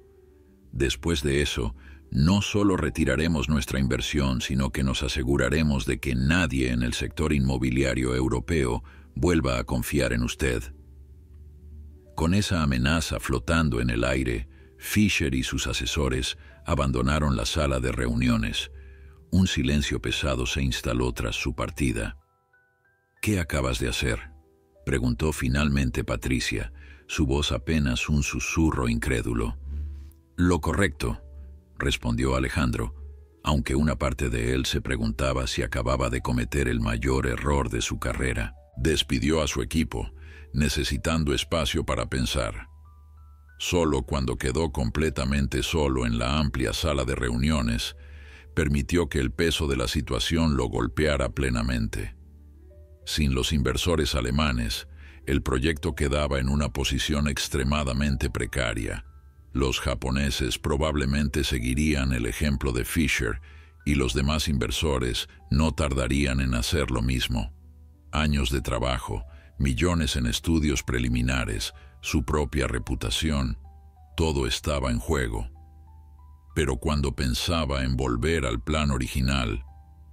Después de eso, no solo retiraremos nuestra inversión, sino que nos aseguraremos de que nadie en el sector inmobiliario europeo vuelva a confiar en usted». Con esa amenaza flotando en el aire, Fisher y sus asesores abandonaron la sala de reuniones. Un silencio pesado se instaló tras su partida. «¿Qué acabas de hacer?», preguntó finalmente Patricia, su voz apenas un susurro incrédulo. «Lo correcto», respondió Alejandro, aunque una parte de él se preguntaba si acababa de cometer el mayor error de su carrera. Despidió a su equipo, necesitando espacio para pensar. Solo cuando quedó completamente solo en la amplia sala de reuniones, permitió que el peso de la situación lo golpeara plenamente. Sin los inversores alemanes, el proyecto quedaba en una posición extremadamente precaria. Los japoneses probablemente seguirían el ejemplo de Fisher y los demás inversores no tardarían en hacer lo mismo. Años de trabajo, millones en estudios preliminares, su propia reputación, todo estaba en juego. Pero cuando pensaba en volver al plan original,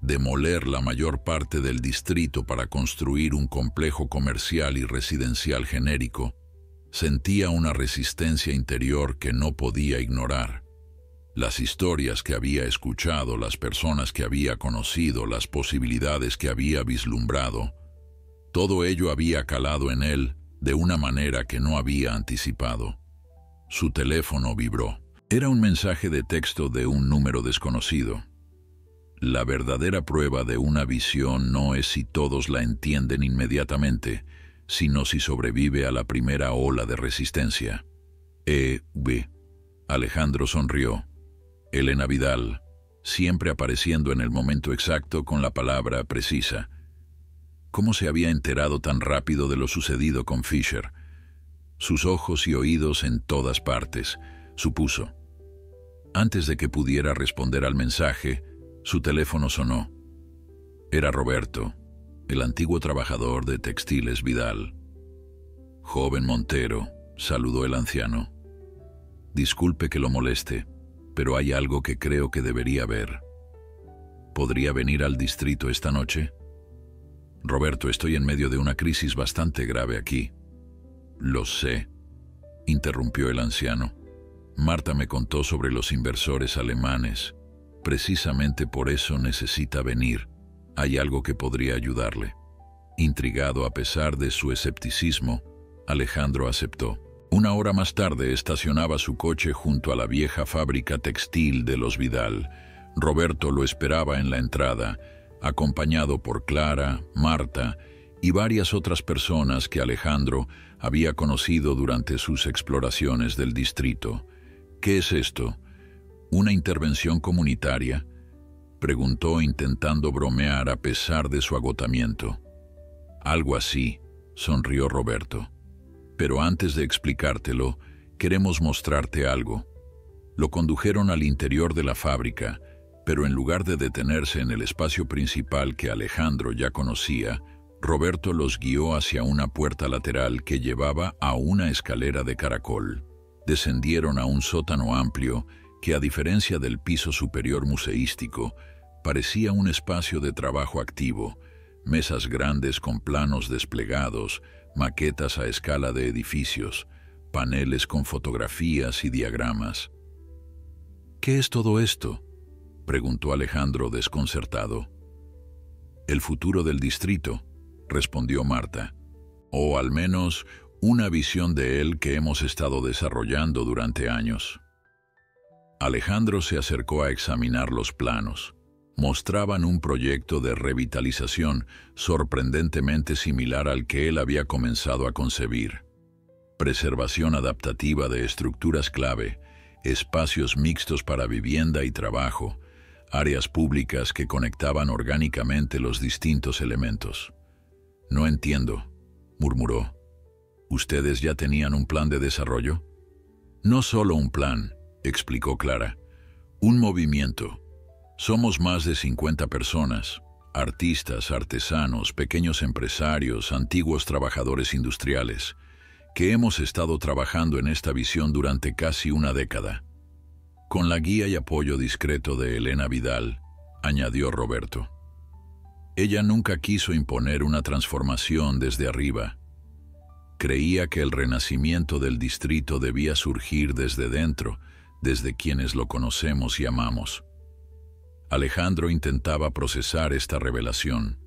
demoler la mayor parte del distrito para construir un complejo comercial y residencial genérico, sentía una resistencia interior que no podía ignorar. Las historias que había escuchado, las personas que había conocido, las posibilidades que había vislumbrado, Todo ello había calado en él de una manera que no había anticipado. Su teléfono vibró. Era un mensaje de texto de un número desconocido. La verdadera prueba de una visión no es si todos la entienden inmediatamente, sino si sobrevive a la primera ola de resistencia. Alejandro sonrió. Elena Vidal, siempre apareciendo en el momento exacto con la palabra precisa. ¿Cómo se había enterado tan rápido de lo sucedido con Fisher? Sus ojos y oídos en todas partes, supuso. Antes de que pudiera responder al mensaje, su teléfono sonó. Era Roberto, el antiguo trabajador de Textiles Vidal. Joven Montero, saludó el anciano. Disculpe que lo moleste, pero hay algo que creo que debería ver. ¿Podría venir al distrito esta noche? Roberto, estoy en medio de una crisis bastante grave aquí. Lo sé, interrumpió el anciano. Marta me contó sobre los inversores alemanes. Precisamente por eso necesita venir. Hay algo que podría ayudarle. Intrigado a pesar de su escepticismo, Alejandro aceptó. Una hora más tarde estacionaba su coche junto a la vieja fábrica textil de los Vidal. Roberto lo esperaba en la entrada, acompañado por Clara, Marta y varias otras personas que Alejandro había conocido durante sus exploraciones del distrito. ¿Qué es esto? ¿Una intervención comunitaria?, preguntó intentando bromear a pesar de su agotamiento. Algo así, sonrió Roberto. Pero antes de explicártelo, queremos mostrarte algo. Lo condujeron al interior de la fábrica, pero en lugar de detenerse en el espacio principal que Alejandro ya conocía, Roberto los guió hacia una puerta lateral que llevaba a una escalera de caracol. Descendieron a un sótano amplio que, a diferencia del piso superior museístico, parecía un espacio de trabajo activo, mesas grandes con planos desplegados, maquetas a escala de edificios, paneles con fotografías y diagramas. ¿Qué es todo esto?, preguntó Alejandro desconcertado. El futuro del distrito, respondió Marta, o al menos una visión de él que hemos estado desarrollando durante años. Alejandro se acercó a examinar los planos. Mostraban un proyecto de revitalización sorprendentemente similar al que él había comenzado a concebir. Preservación adaptativa de estructuras clave, espacios mixtos para vivienda y trabajo, áreas públicas que conectaban orgánicamente los distintos elementos. No entiendo, murmuró. ¿Ustedes ya tenían un plan de desarrollo? No solo un plan, explicó Clara. Un movimiento. Somos más de 50 personas, artistas, artesanos, pequeños empresarios, antiguos trabajadores industriales, que hemos estado trabajando en esta visión durante casi una década. Con la guía y apoyo discreto de Elena Vidal, añadió Roberto. Ella nunca quiso imponer una transformación desde arriba. Creía que el renacimiento del distrito debía surgir desde dentro, desde quienes lo conocemos y amamos. Alejandro intentaba procesar esta revelación.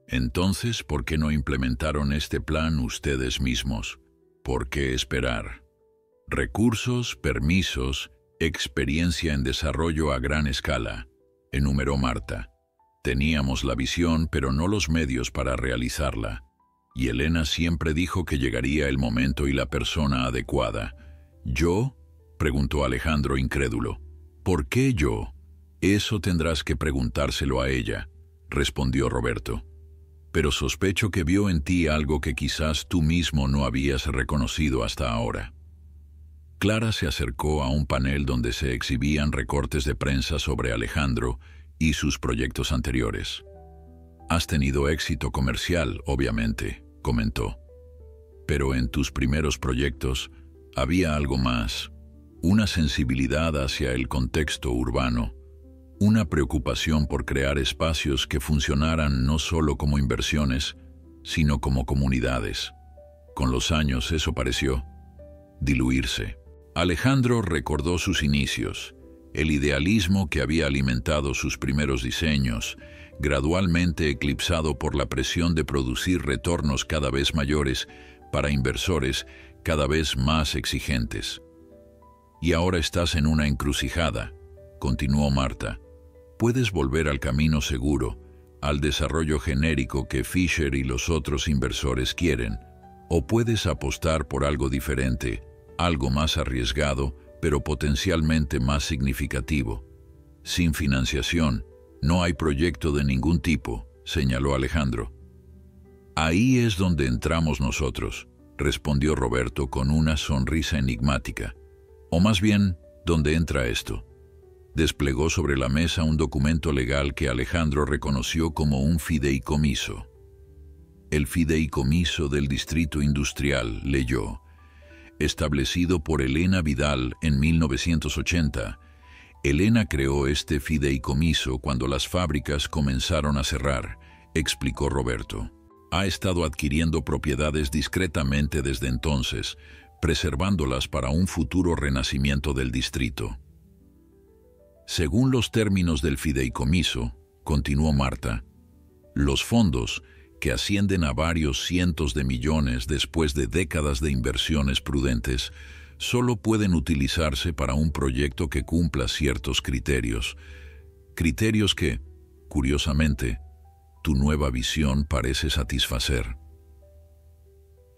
Entonces, ¿por qué no implementaron este plan ustedes mismos? ¿Por qué esperar? Recursos, permisos, experiencia en desarrollo a gran escala, enumeró Marta. Teníamos la visión, pero no los medios para realizarla. Y Elena siempre dijo que llegaría el momento y la persona adecuada. ¿Yo?, preguntó Alejandro incrédulo. ¿Por qué yo? Eso tendrás que preguntárselo a ella, respondió Roberto. Pero sospecho que vio en ti algo que quizás tú mismo no habías reconocido hasta ahora. Clara se acercó a un panel donde se exhibían recortes de prensa sobre Alejandro y sus proyectos anteriores. Has tenido éxito comercial, obviamente, comentó. Pero en tus primeros proyectos había algo más, una sensibilidad hacia el contexto urbano, una preocupación por crear espacios que funcionaran no solo como inversiones, sino como comunidades. Con los años eso pareció diluirse. Alejandro recordó sus inicios, el idealismo que había alimentado sus primeros diseños, gradualmente eclipsado por la presión de producir retornos cada vez mayores para inversores cada vez más exigentes. Y ahora estás en una encrucijada, continuó Marta. Puedes volver al camino seguro, al desarrollo genérico que Fisher y los otros inversores quieren, o puedes apostar por algo diferente, algo más arriesgado, pero potencialmente más significativo. Sin financiación, no hay proyecto de ningún tipo, señaló Alejandro. Ahí es donde entramos nosotros, respondió Roberto con una sonrisa enigmática. O más bien, ¿dónde entra esto? Desplegó sobre la mesa un documento legal que Alejandro reconoció como un fideicomiso. El fideicomiso del Distrito Industrial, leyó, establecido por Elena Vidal en 1980. Elena creó este fideicomiso cuando las fábricas comenzaron a cerrar, explicó Roberto. Ha estado adquiriendo propiedades discretamente desde entonces, preservándolas para un futuro renacimiento del distrito. Según los términos del fideicomiso, continuó Marta, los fondos, que ascienden a varios cientos de millones después de décadas de inversiones prudentes, solo pueden utilizarse para un proyecto que cumpla ciertos criterios. Criterios que, curiosamente, tu nueva visión parece satisfacer.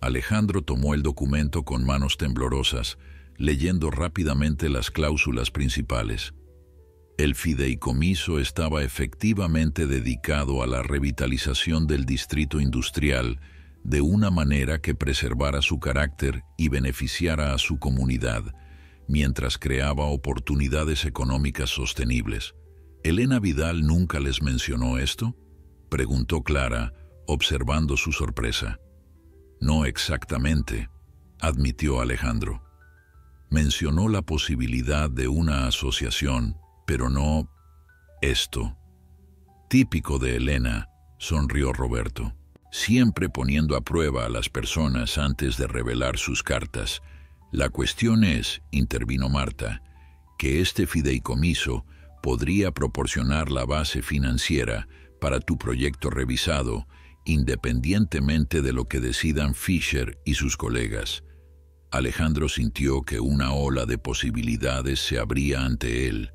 Alejandro tomó el documento con manos temblorosas, leyendo rápidamente las cláusulas principales. El fideicomiso estaba efectivamente dedicado a la revitalización del distrito industrial de una manera que preservara su carácter y beneficiara a su comunidad, mientras creaba oportunidades económicas sostenibles. ¿Elena Vidal nunca les mencionó esto?, preguntó Clara, observando su sorpresa. No exactamente, admitió Alejandro. Mencionó la posibilidad de una asociación, pero no esto. Típico de Elena, sonrió Roberto, siempre poniendo a prueba a las personas antes de revelar sus cartas. La cuestión es, intervino Marta, que este fideicomiso podría proporcionar la base financiera para tu proyecto revisado, independientemente de lo que decidan Fisher y sus colegas. Alejandro sintió que una ola de posibilidades se abría ante él.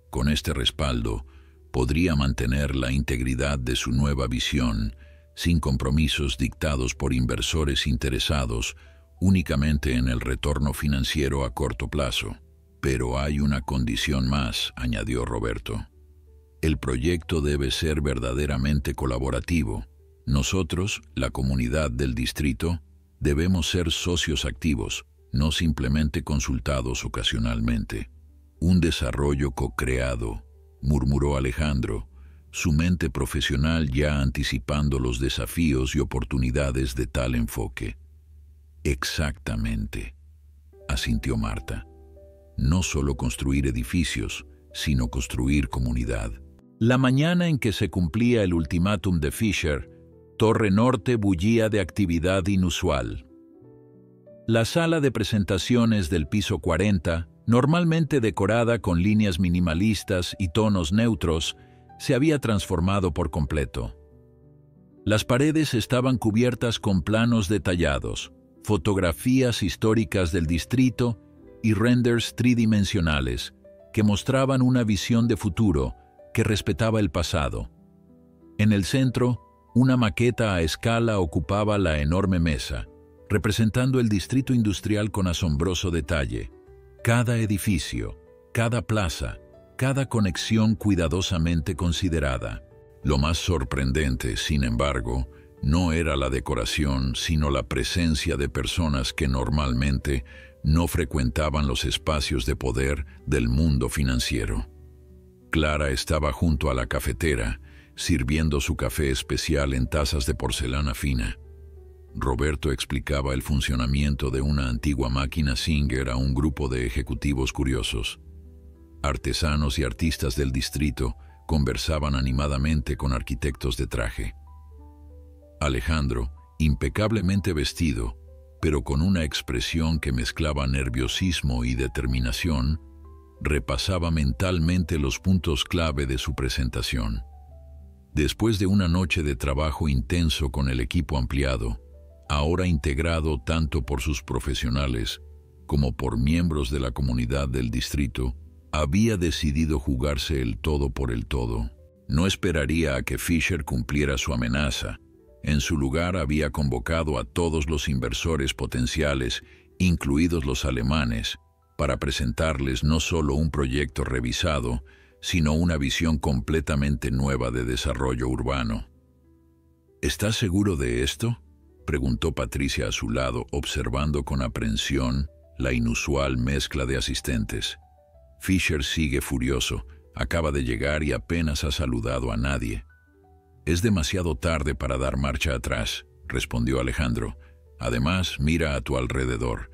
Con este respaldo, podría mantener la integridad de su nueva visión, sin compromisos dictados por inversores interesados únicamente en el retorno financiero a corto plazo. Pero hay una condición más, añadió Roberto. El proyecto debe ser verdaderamente colaborativo. Nosotros, la comunidad del distrito, debemos ser socios activos, no simplemente consultados ocasionalmente. Un desarrollo co-creado, murmuró Alejandro, su mente profesional ya anticipando los desafíos y oportunidades de tal enfoque. Exactamente, asintió Marta. No solo construir edificios, sino construir comunidad. La mañana en que se cumplía el ultimátum de Fisher, Torre Norte bullía de actividad inusual. La sala de presentaciones del piso 40, normalmente decorada con líneas minimalistas y tonos neutros, se había transformado por completo. Las paredes estaban cubiertas con planos detallados, fotografías históricas del distrito y renders tridimensionales que mostraban una visión de futuro que respetaba el pasado. En el centro, una maqueta a escala ocupaba la enorme mesa, representando el distrito industrial con asombroso detalle. Cada edificio, cada plaza, cada conexión cuidadosamente considerada. Lo más sorprendente, sin embargo, no era la decoración, sino la presencia de personas que normalmente no frecuentaban los espacios de poder del mundo financiero. Clara estaba junto a la cafetera, sirviendo su café especial en tazas de porcelana fina. Roberto explicaba el funcionamiento de una antigua máquina Singer a un grupo de ejecutivos curiosos. Artesanos y artistas del distrito conversaban animadamente con arquitectos de traje. Alejandro, impecablemente vestido, pero con una expresión que mezclaba nerviosismo y determinación, repasaba mentalmente los puntos clave de su presentación. Después de una noche de trabajo intenso con el equipo ampliado, ahora integrado tanto por sus profesionales como por miembros de la comunidad del distrito, había decidido jugarse el todo por el todo. No esperaría a que Fisher cumpliera su amenaza. En su lugar había convocado a todos los inversores potenciales, incluidos los alemanes, para presentarles no solo un proyecto revisado, sino una visión completamente nueva de desarrollo urbano. ¿Estás seguro de esto?, preguntó Patricia a su lado, observando con aprensión la inusual mezcla de asistentes. Fisher sigue furioso, acaba de llegar y apenas ha saludado a nadie. Es demasiado tarde para dar marcha atrás, respondió Alejandro. Además, mira a tu alrededor.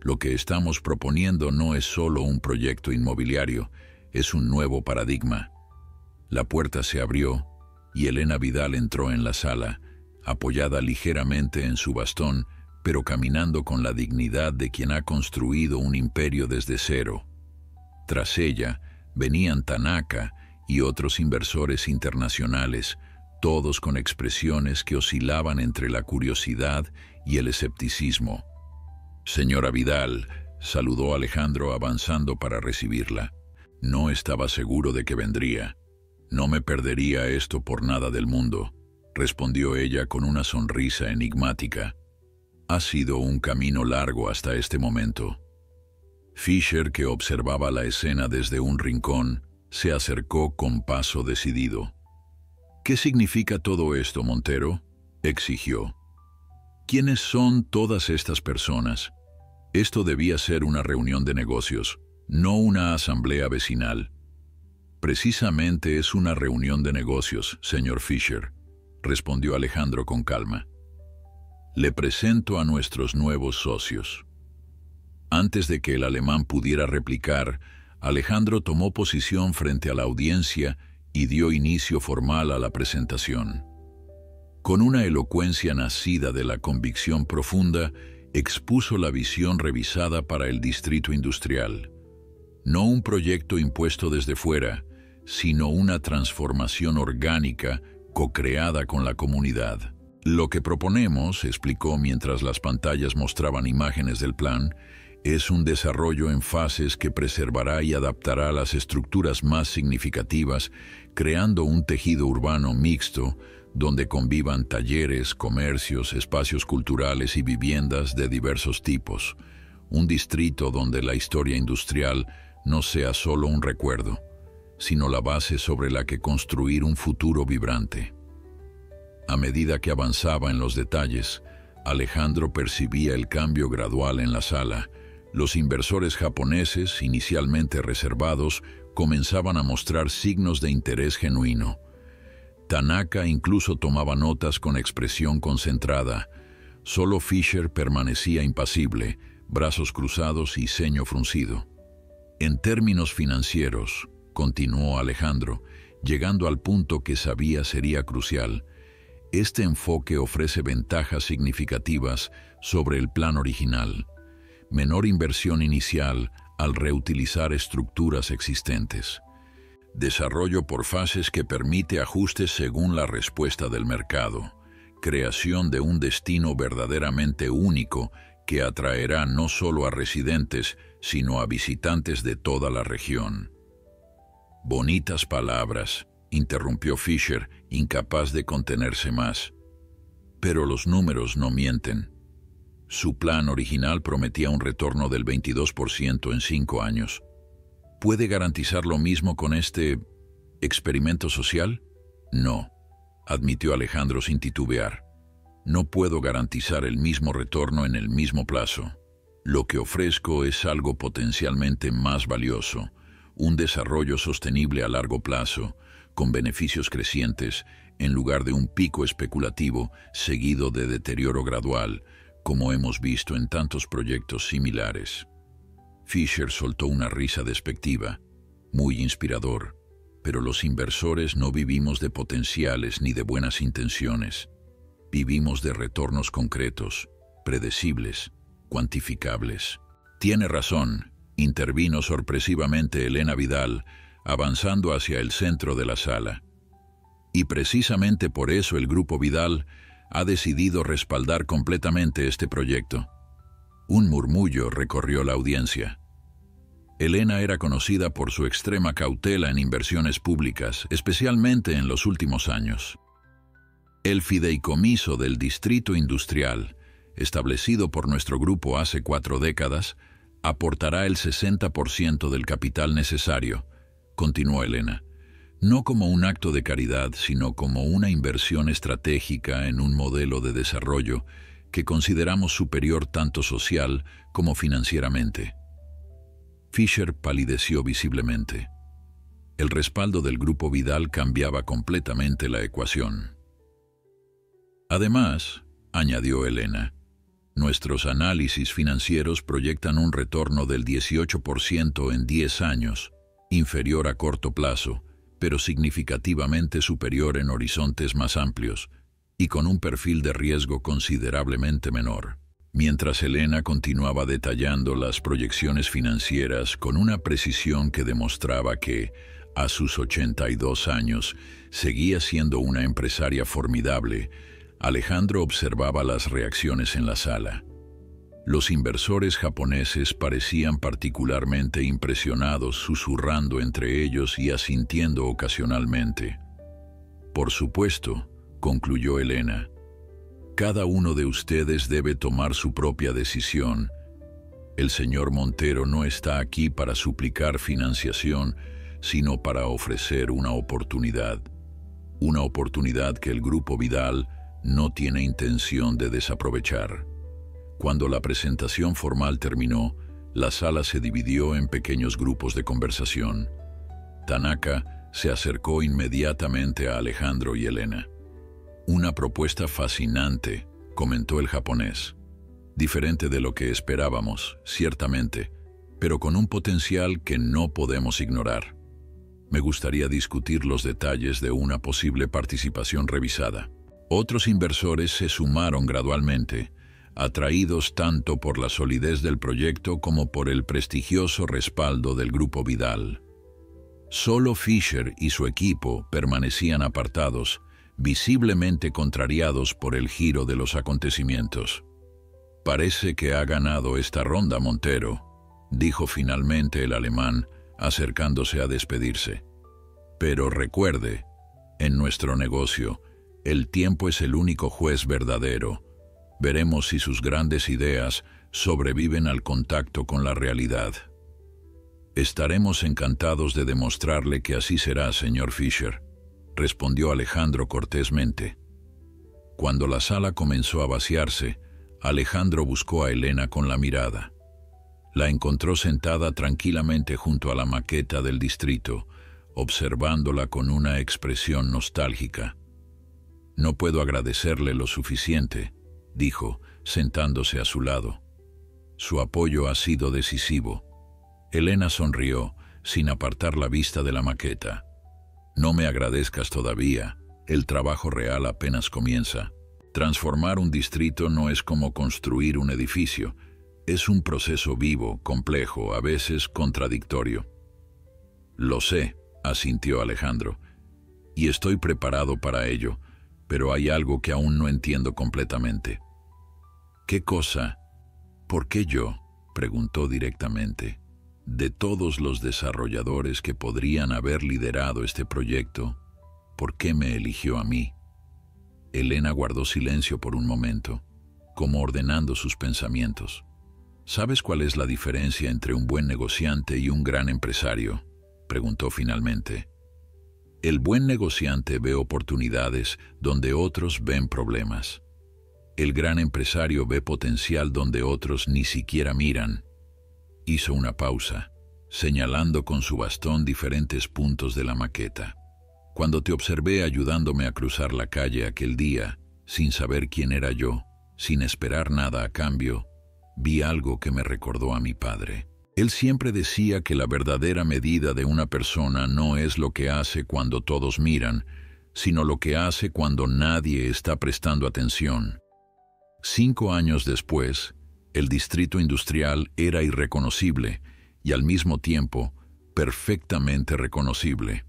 Lo que estamos proponiendo no es solo un proyecto inmobiliario, es un nuevo paradigma. La puerta se abrió y Elena Vidal entró en la sala, apoyada ligeramente en su bastón, pero caminando con la dignidad de quien ha construido un imperio desde cero. Tras ella, venían Tanaka y otros inversores internacionales, todos con expresiones que oscilaban entre la curiosidad y el escepticismo. «Señora Vidal», saludó Alejandro avanzando para recibirla. No estaba seguro de que vendría. «No me perdería esto por nada del mundo», respondió ella con una sonrisa enigmática. «Ha sido un camino largo hasta este momento». Fisher, que observaba la escena desde un rincón, se acercó con paso decidido. «¿Qué significa todo esto, Montero?», exigió. «¿Quiénes son todas estas personas? Esto debía ser una reunión de negocios, no una asamblea vecinal». «Precisamente es una reunión de negocios, señor Fisher», respondió Alejandro con calma. «Le presento a nuestros nuevos socios». Antes de que el alemán pudiera replicar, Alejandro tomó posición frente a la audiencia y dio inicio formal a la presentación. Con una elocuencia nacida de la convicción profunda, expuso la visión revisada para el distrito industrial. No un proyecto impuesto desde fuera, sino una transformación orgánica co-creada con la comunidad. «Lo que proponemos», explicó mientras las pantallas mostraban imágenes del plan, «es un desarrollo en fases que preservará y adaptará las estructuras más significativas, creando un tejido urbano mixto donde convivan talleres, comercios, espacios culturales y viviendas de diversos tipos. Un distrito donde la historia industrial no sea solo un recuerdo, sino la base sobre la que construir un futuro vibrante». A medida que avanzaba en los detalles, Alejandro percibía el cambio gradual en la sala. Los inversores japoneses, inicialmente reservados, comenzaban a mostrar signos de interés genuino. Tanaka incluso tomaba notas con expresión concentrada. Solo Fisher permanecía impasible, brazos cruzados y ceño fruncido. «En términos financieros», continuó Alejandro, llegando al punto que sabía sería crucial, «este enfoque ofrece ventajas significativas sobre el plan original. Menor inversión inicial al reutilizar estructuras existentes. Desarrollo por fases que permite ajustes según la respuesta del mercado. Creación de un destino verdaderamente único que atraerá no solo a residentes, sino a visitantes de toda la región». «Bonitas palabras», interrumpió Fisher, incapaz de contenerse más. «Pero los números no mienten. Su plan original prometía un retorno del 22% en 5 años. ¿Puede garantizar lo mismo con este experimento social?» «No», admitió Alejandro sin titubear. «No puedo garantizar el mismo retorno en el mismo plazo. Lo que ofrezco es algo potencialmente más valioso, un desarrollo sostenible a largo plazo, con beneficios crecientes, en lugar de un pico especulativo seguido de deterioro gradual, como hemos visto en tantos proyectos similares». Fisher soltó una risa despectiva, muy inspirador, pero los inversores no vivimos de potenciales ni de buenas intenciones. Vivimos de retornos concretos, predecibles, cuantificables. «Tiene razón», intervino sorpresivamente Elena Vidal, avanzando hacia el centro de la sala. Y precisamente por eso el Grupo Vidal ha decidido respaldar completamente este proyecto. Un murmullo recorrió la audiencia. Elena era conocida por su extrema cautela en inversiones públicas, especialmente en los últimos años. El fideicomiso del Distrito Industrial, establecido por nuestro grupo hace 4 décadas, aportará el 60% del capital necesario, continuó Elena, no como un acto de caridad, sino como una inversión estratégica en un modelo de desarrollo que consideramos superior tanto social como financieramente. Fisher palideció visiblemente. El respaldo del Grupo Vidal cambiaba completamente la ecuación. Además, añadió Elena, nuestros análisis financieros proyectan un retorno del 18% en 10 años, inferior a corto plazo, pero significativamente superior en horizontes más amplios, y con un perfil de riesgo considerablemente menor. Mientras Elena continuaba detallando las proyecciones financieras con una precisión que demostraba que, a sus 82 años, seguía siendo una empresaria formidable, Alejandro observaba las reacciones en la sala. Los inversores japoneses parecían particularmente impresionados, susurrando entre ellos y asintiendo ocasionalmente. Por supuesto, concluyó Elena, cada uno de ustedes debe tomar su propia decisión. El señor Montero no está aquí para suplicar financiación, sino para ofrecer una oportunidad que el Grupo Vidal no tiene intención de desaprovechar. Cuando la presentación formal terminó, la sala se dividió en pequeños grupos de conversación. Tanaka se acercó inmediatamente a Alejandro y Elena. Una propuesta fascinante, comentó el japonés. Diferente de lo que esperábamos, ciertamente, pero con un potencial que no podemos ignorar. Me gustaría discutir los detalles de una posible participación revisada. Otros inversores se sumaron gradualmente, atraídos tanto por la solidez del proyecto como por el prestigioso respaldo del Grupo Vidal. Solo Fisher y su equipo permanecían apartados, visiblemente contrariados por el giro de los acontecimientos. «Parece que ha ganado esta ronda, Montero», dijo finalmente el alemán, acercándose a despedirse. «Pero recuerde, en nuestro negocio, el tiempo es el único juez verdadero. Veremos si sus grandes ideas sobreviven al contacto con la realidad». «Estaremos encantados de demostrarle que así será, señor Fisher», respondió Alejandro cortésmente. Cuando la sala comenzó a vaciarse, Alejandro buscó a Elena con la mirada. La encontró sentada tranquilamente junto a la maqueta del distrito, observándola con una expresión nostálgica. «No puedo agradecerle lo suficiente», dijo, sentándose a su lado. «Su apoyo ha sido decisivo». Elena sonrió, sin apartar la vista de la maqueta. «No me agradezcas todavía, el trabajo real apenas comienza. Transformar un distrito no es como construir un edificio, es un proceso vivo, complejo, a veces contradictorio». «Lo sé», asintió Alejandro, «y estoy preparado para ello, pero hay algo que aún no entiendo completamente». «¿Qué cosa? ¿Por qué yo?», preguntó directamente. «De todos los desarrolladores que podrían haber liderado este proyecto, ¿por qué me eligió a mí?». Elena guardó silencio por un momento, como ordenando sus pensamientos. «¿Sabes cuál es la diferencia entre un buen negociante y un gran empresario?», preguntó finalmente. «El buen negociante ve oportunidades donde otros ven problemas. El gran empresario ve potencial donde otros ni siquiera miran». Hizo una pausa, señalando con su bastón diferentes puntos de la maqueta. «Cuando te observé ayudándome a cruzar la calle aquel día, sin saber quién era yo, sin esperar nada a cambio, vi algo que me recordó a mi padre. Él siempre decía que la verdadera medida de una persona no es lo que hace cuando todos miran, sino lo que hace cuando nadie está prestando atención». 5 años después, el distrito industrial era irreconocible y al mismo tiempo perfectamente reconocible.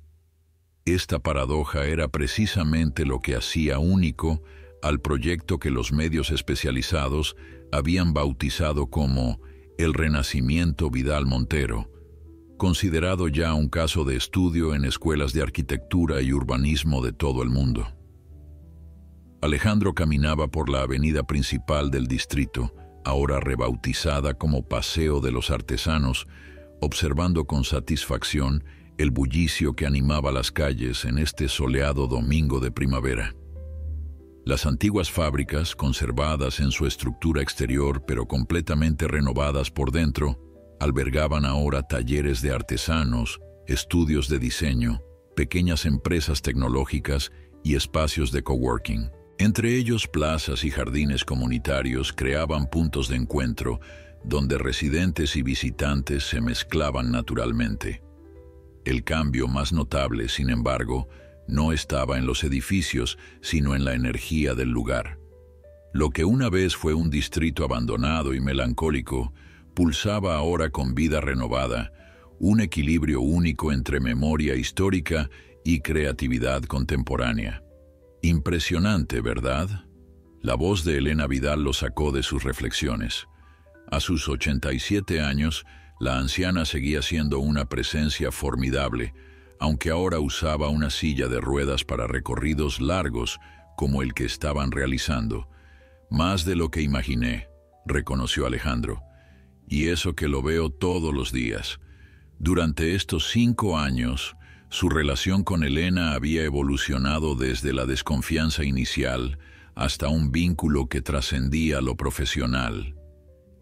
Esta paradoja era precisamente lo que hacía único al proyecto que los medios especializados habían bautizado como el Renacimiento Vidal Montero, considerado ya un caso de estudio en escuelas de arquitectura y urbanismo de todo el mundo. Alejandro caminaba por la avenida principal del distrito, ahora rebautizada como Paseo de los Artesanos, observando con satisfacción el bullicio que animaba las calles en este soleado domingo de primavera. Las antiguas fábricas, conservadas en su estructura exterior pero completamente renovadas por dentro, albergaban ahora talleres de artesanos, estudios de diseño, pequeñas empresas tecnológicas y espacios de coworking. Entre ellos, plazas y jardines comunitarios creaban puntos de encuentro donde residentes y visitantes se mezclaban naturalmente. El cambio más notable, sin embargo, no estaba en los edificios, sino en la energía del lugar. Lo que una vez fue un distrito abandonado y melancólico, pulsaba ahora con vida renovada, un equilibrio único entre memoria histórica y creatividad contemporánea. Impresionante, ¿verdad? La voz de Elena Vidal lo sacó de sus reflexiones. A sus 87 años, la anciana seguía siendo una presencia formidable, aunque ahora usaba una silla de ruedas para recorridos largos como el que estaban realizando. Más de lo que imaginé, reconoció Alejandro. Y eso que lo veo todos los días. Durante estos 5 años, su relación con Elena había evolucionado desde la desconfianza inicial hasta un vínculo que trascendía lo profesional.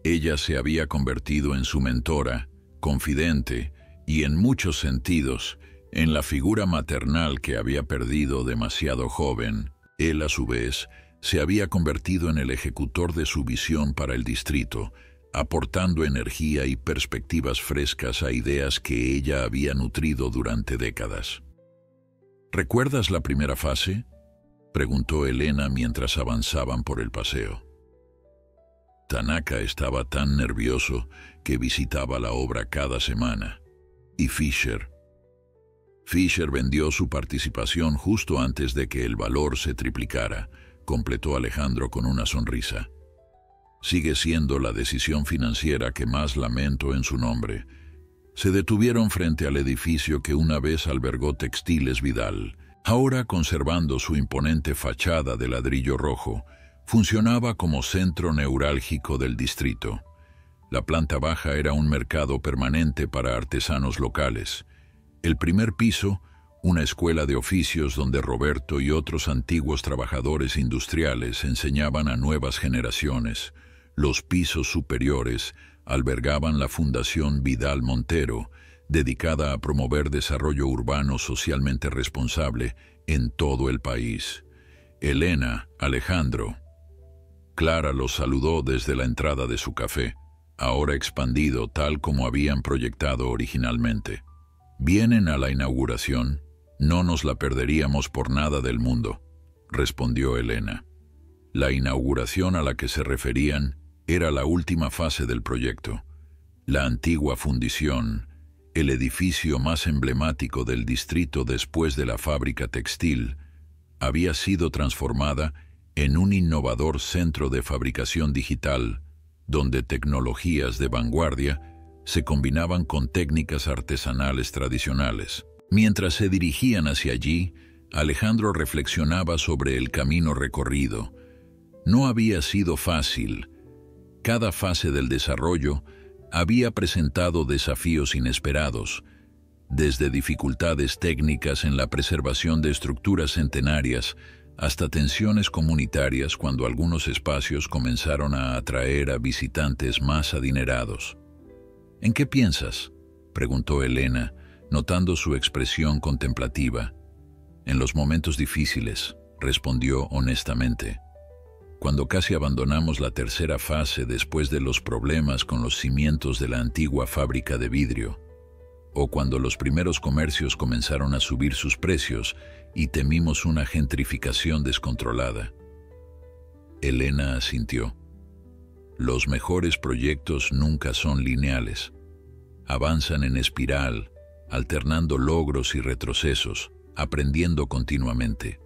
Ella se había convertido en su mentora, confidente y, en muchos sentidos, en la figura maternal que había perdido demasiado joven. Él, a su vez, se había convertido en el ejecutor de su visión para el distrito, aportando energía y perspectivas frescas a ideas que ella había nutrido durante décadas. ¿Recuerdas la primera fase?, preguntó Elena mientras avanzaban por el paseo. Tanaka estaba tan nervioso que visitaba la obra cada semana. Y Fisher vendió su participación justo antes de que el valor se triplicara, completó Alejandro con una sonrisa. Sigue siendo la decisión financiera que más lamento en su nombre. Se detuvieron frente al edificio que una vez albergó Textiles Vidal. Ahora, conservando su imponente fachada de ladrillo rojo, funcionaba como centro neurálgico del distrito. La planta baja era un mercado permanente para artesanos locales. El primer piso, una escuela de oficios donde Roberto y otros antiguos trabajadores industriales enseñaban a nuevas generaciones. Los pisos superiores albergaban la Fundación Vidal Montero, dedicada a promover desarrollo urbano socialmente responsable en todo el país. Elena, Alejandro. Clara los saludó desde la entrada de su café, ahora expandido tal como habían proyectado originalmente. «¿Vienen a la inauguración? No nos la perderíamos por nada del mundo», respondió Elena. La inauguración a la que se referían era la última fase del proyecto. La antigua fundición, el edificio más emblemático del distrito después de la fábrica textil, había sido transformada en un innovador centro de fabricación digital, donde tecnologías de vanguardia se combinaban con técnicas artesanales tradicionales. Mientras se dirigían hacia allí, Alejandro reflexionaba sobre el camino recorrido. No había sido fácil. Cada fase del desarrollo había presentado desafíos inesperados, desde dificultades técnicas en la preservación de estructuras centenarias hasta tensiones comunitarias cuando algunos espacios comenzaron a atraer a visitantes más adinerados. «¿En qué piensas?», preguntó Elena, notando su expresión contemplativa. «En los momentos difíciles», respondió honestamente. «Cuando casi abandonamos la tercera fase después de los problemas con los cimientos de la antigua fábrica de vidrio, o cuando los primeros comercios comenzaron a subir sus precios y temimos una gentrificación descontrolada». Elena asintió. «Los mejores proyectos nunca son lineales. Avanzan en espiral, alternando logros y retrocesos, aprendiendo continuamente.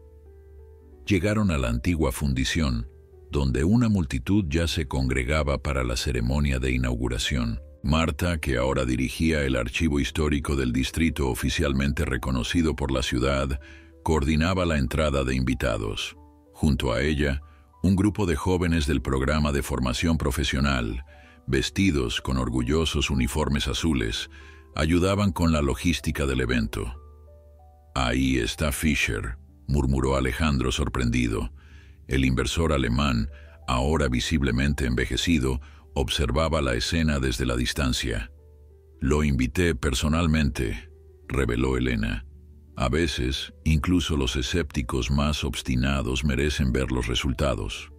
Llegaron a la antigua fundición, donde una multitud ya se congregaba para la ceremonia de inauguración. Marta, que ahora dirigía el archivo histórico del distrito oficialmente reconocido por la ciudad, coordinaba la entrada de invitados. Junto a ella, un grupo de jóvenes del programa de formación profesional, vestidos con orgullosos uniformes azules, ayudaban con la logística del evento. «Ahí está Fischer», murmuró Alejandro sorprendido. El inversor alemán, ahora visiblemente envejecido, observaba la escena desde la distancia. «Lo invité personalmente», reveló Elena. «A veces, incluso los escépticos más obstinados merecen ver los resultados».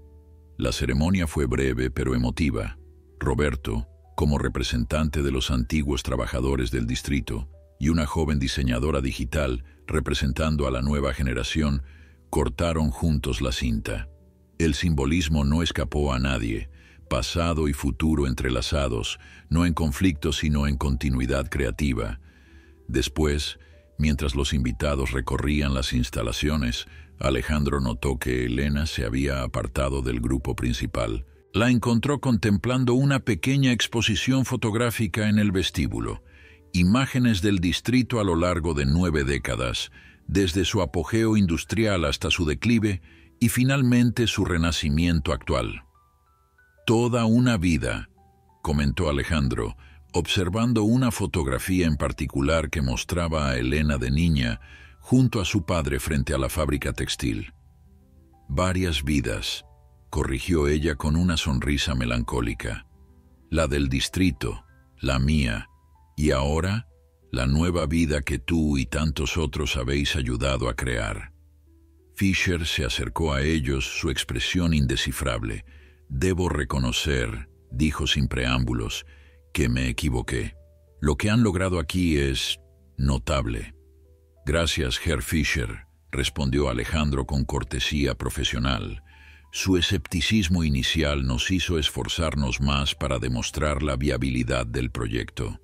La ceremonia fue breve pero emotiva. Roberto, como representante de los antiguos trabajadores del distrito, y una joven diseñadora digital, representando a la nueva generación, cortaron juntos la cinta. El simbolismo no escapó a nadie, pasado y futuro entrelazados, no en conflicto sino en continuidad creativa. Después, mientras los invitados recorrían las instalaciones, Alejandro notó que Elena se había apartado del grupo principal. La encontró contemplando una pequeña exposición fotográfica en el vestíbulo. Imágenes del distrito a lo largo de 9 décadas, desde su apogeo industrial hasta su declive y finalmente su renacimiento actual. «Toda una vida», comentó Alejandro, observando una fotografía en particular que mostraba a Elena de niña junto a su padre frente a la fábrica textil. «Varias vidas», corrigió ella con una sonrisa melancólica. «La del distrito, la mía, y ahora, la nueva vida que tú y tantos otros habéis ayudado a crear». Fischer se acercó a ellos, su expresión indescifrable. «Debo reconocer», dijo sin preámbulos, «que me equivoqué. Lo que han logrado aquí es notable». «Gracias, Herr Fischer», respondió Alejandro con cortesía profesional. Su escepticismo inicial nos hizo esforzarnos más para demostrar la viabilidad del proyecto.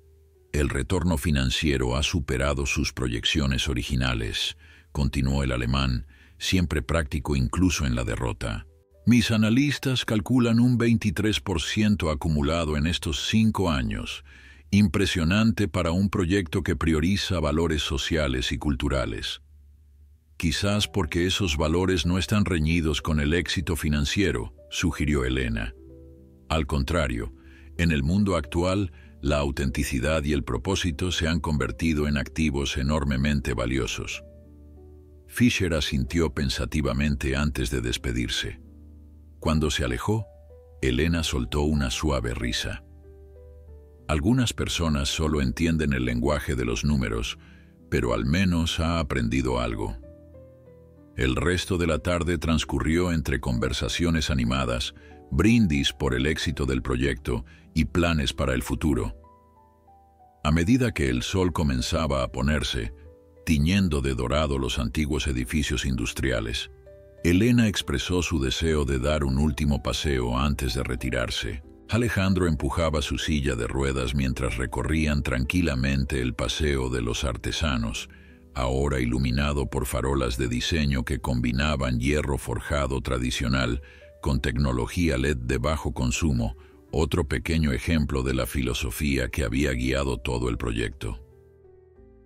«El retorno financiero ha superado sus proyecciones originales», continuó el alemán, siempre práctico incluso en la derrota. «Mis analistas calculan un 23% acumulado en estos 5 años, impresionante para un proyecto que prioriza valores sociales y culturales. Quizás porque esos valores no están reñidos con el éxito financiero», sugirió Elena. «Al contrario, en el mundo actual, la autenticidad y el propósito se han convertido en activos enormemente valiosos». Fischer asintió pensativamente antes de despedirse. Cuando se alejó, Elena soltó una suave risa. «Algunas personas solo entienden el lenguaje de los números, pero al menos ha aprendido algo». El resto de la tarde transcurrió entre conversaciones animadas, brindis por el éxito del proyecto y planes para el futuro. A medida que el sol comenzaba a ponerse, tiñendo de dorado los antiguos edificios industriales, Elena expresó su deseo de dar un último paseo antes de retirarse. Alejandro empujaba su silla de ruedas mientras recorrían tranquilamente el paseo de los artesanos, ahora iluminado por farolas de diseño que combinaban hierro forjado tradicional con tecnología LED de bajo consumo, otro pequeño ejemplo de la filosofía que había guiado todo el proyecto.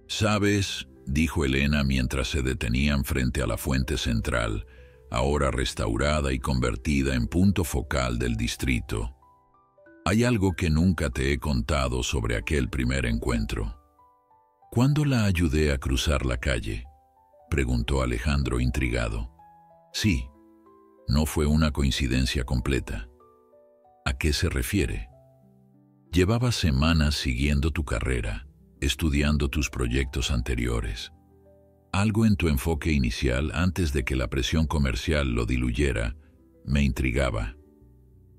«¿Sabes?», dijo Elena mientras se detenían frente a la fuente central, ahora restaurada y convertida en punto focal del distrito. «Hay algo que nunca te he contado sobre aquel primer encuentro». «¿Cuándo la ayudé a cruzar la calle?», preguntó Alejandro intrigado. «Sí, no fue una coincidencia completa». «¿A qué se refiere?». «Llevaba semanas siguiendo tu carrera, estudiando tus proyectos anteriores. Algo en tu enfoque inicial, antes de que la presión comercial lo diluyera, me intrigaba.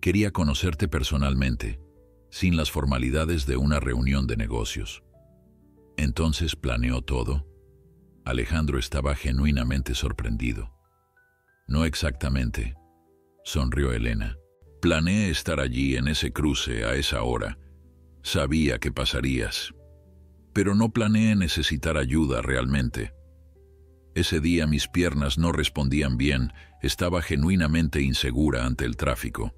Quería conocerte personalmente, sin las formalidades de una reunión de negocios. Entonces planeó todo». Alejandro estaba genuinamente sorprendido. «No exactamente», sonrió Elena. «Planeé estar allí en ese cruce a esa hora. Sabía que pasarías. Pero no planeé necesitar ayuda realmente. Ese día mis piernas no respondían bien, estaba genuinamente insegura ante el tráfico.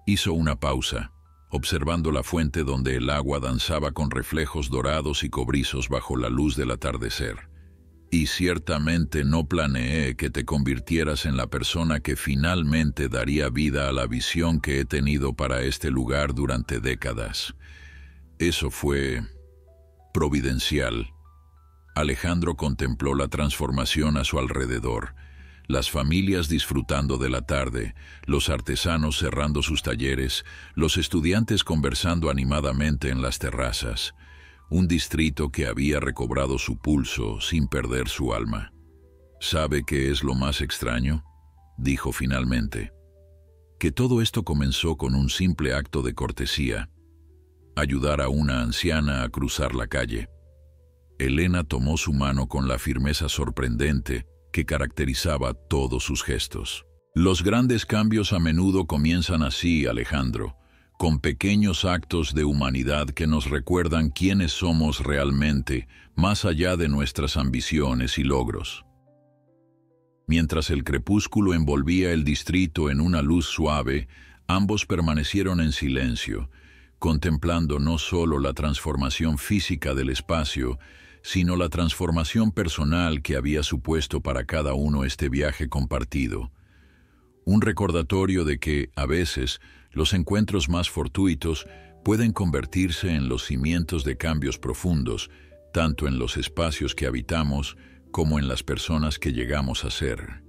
Hizo una pausa, observando la fuente donde el agua danzaba con reflejos dorados y cobrizos bajo la luz del atardecer. Y ciertamente no planeé que te convirtieras en la persona que finalmente daría vida a la visión que he tenido para este lugar durante décadas. Eso fue providencial. Alejandro contempló la transformación a su alrededor, las familias disfrutando de la tarde, los artesanos cerrando sus talleres, los estudiantes conversando animadamente en las terrazas. Un distrito que había recobrado su pulso sin perder su alma. ¿Sabe qué es lo más extraño?, dijo finalmente. Que todo esto comenzó con un simple acto de cortesía: ayudar a una anciana a cruzar la calle. Elena tomó su mano con la firmeza sorprendente que caracterizaba todos sus gestos. Los grandes cambios a menudo comienzan así, Alejandro, con pequeños actos de humanidad que nos recuerdan quiénes somos realmente, más allá de nuestras ambiciones y logros. Mientras el crepúsculo envolvía el distrito en una luz suave, ambos permanecieron en silencio, contemplando no solo la transformación física del espacio, sino la transformación personal que había supuesto para cada uno este viaje compartido. Un recordatorio de que, a veces, los encuentros más fortuitos pueden convertirse en los cimientos de cambios profundos, tanto en los espacios que habitamos como en las personas que llegamos a ser.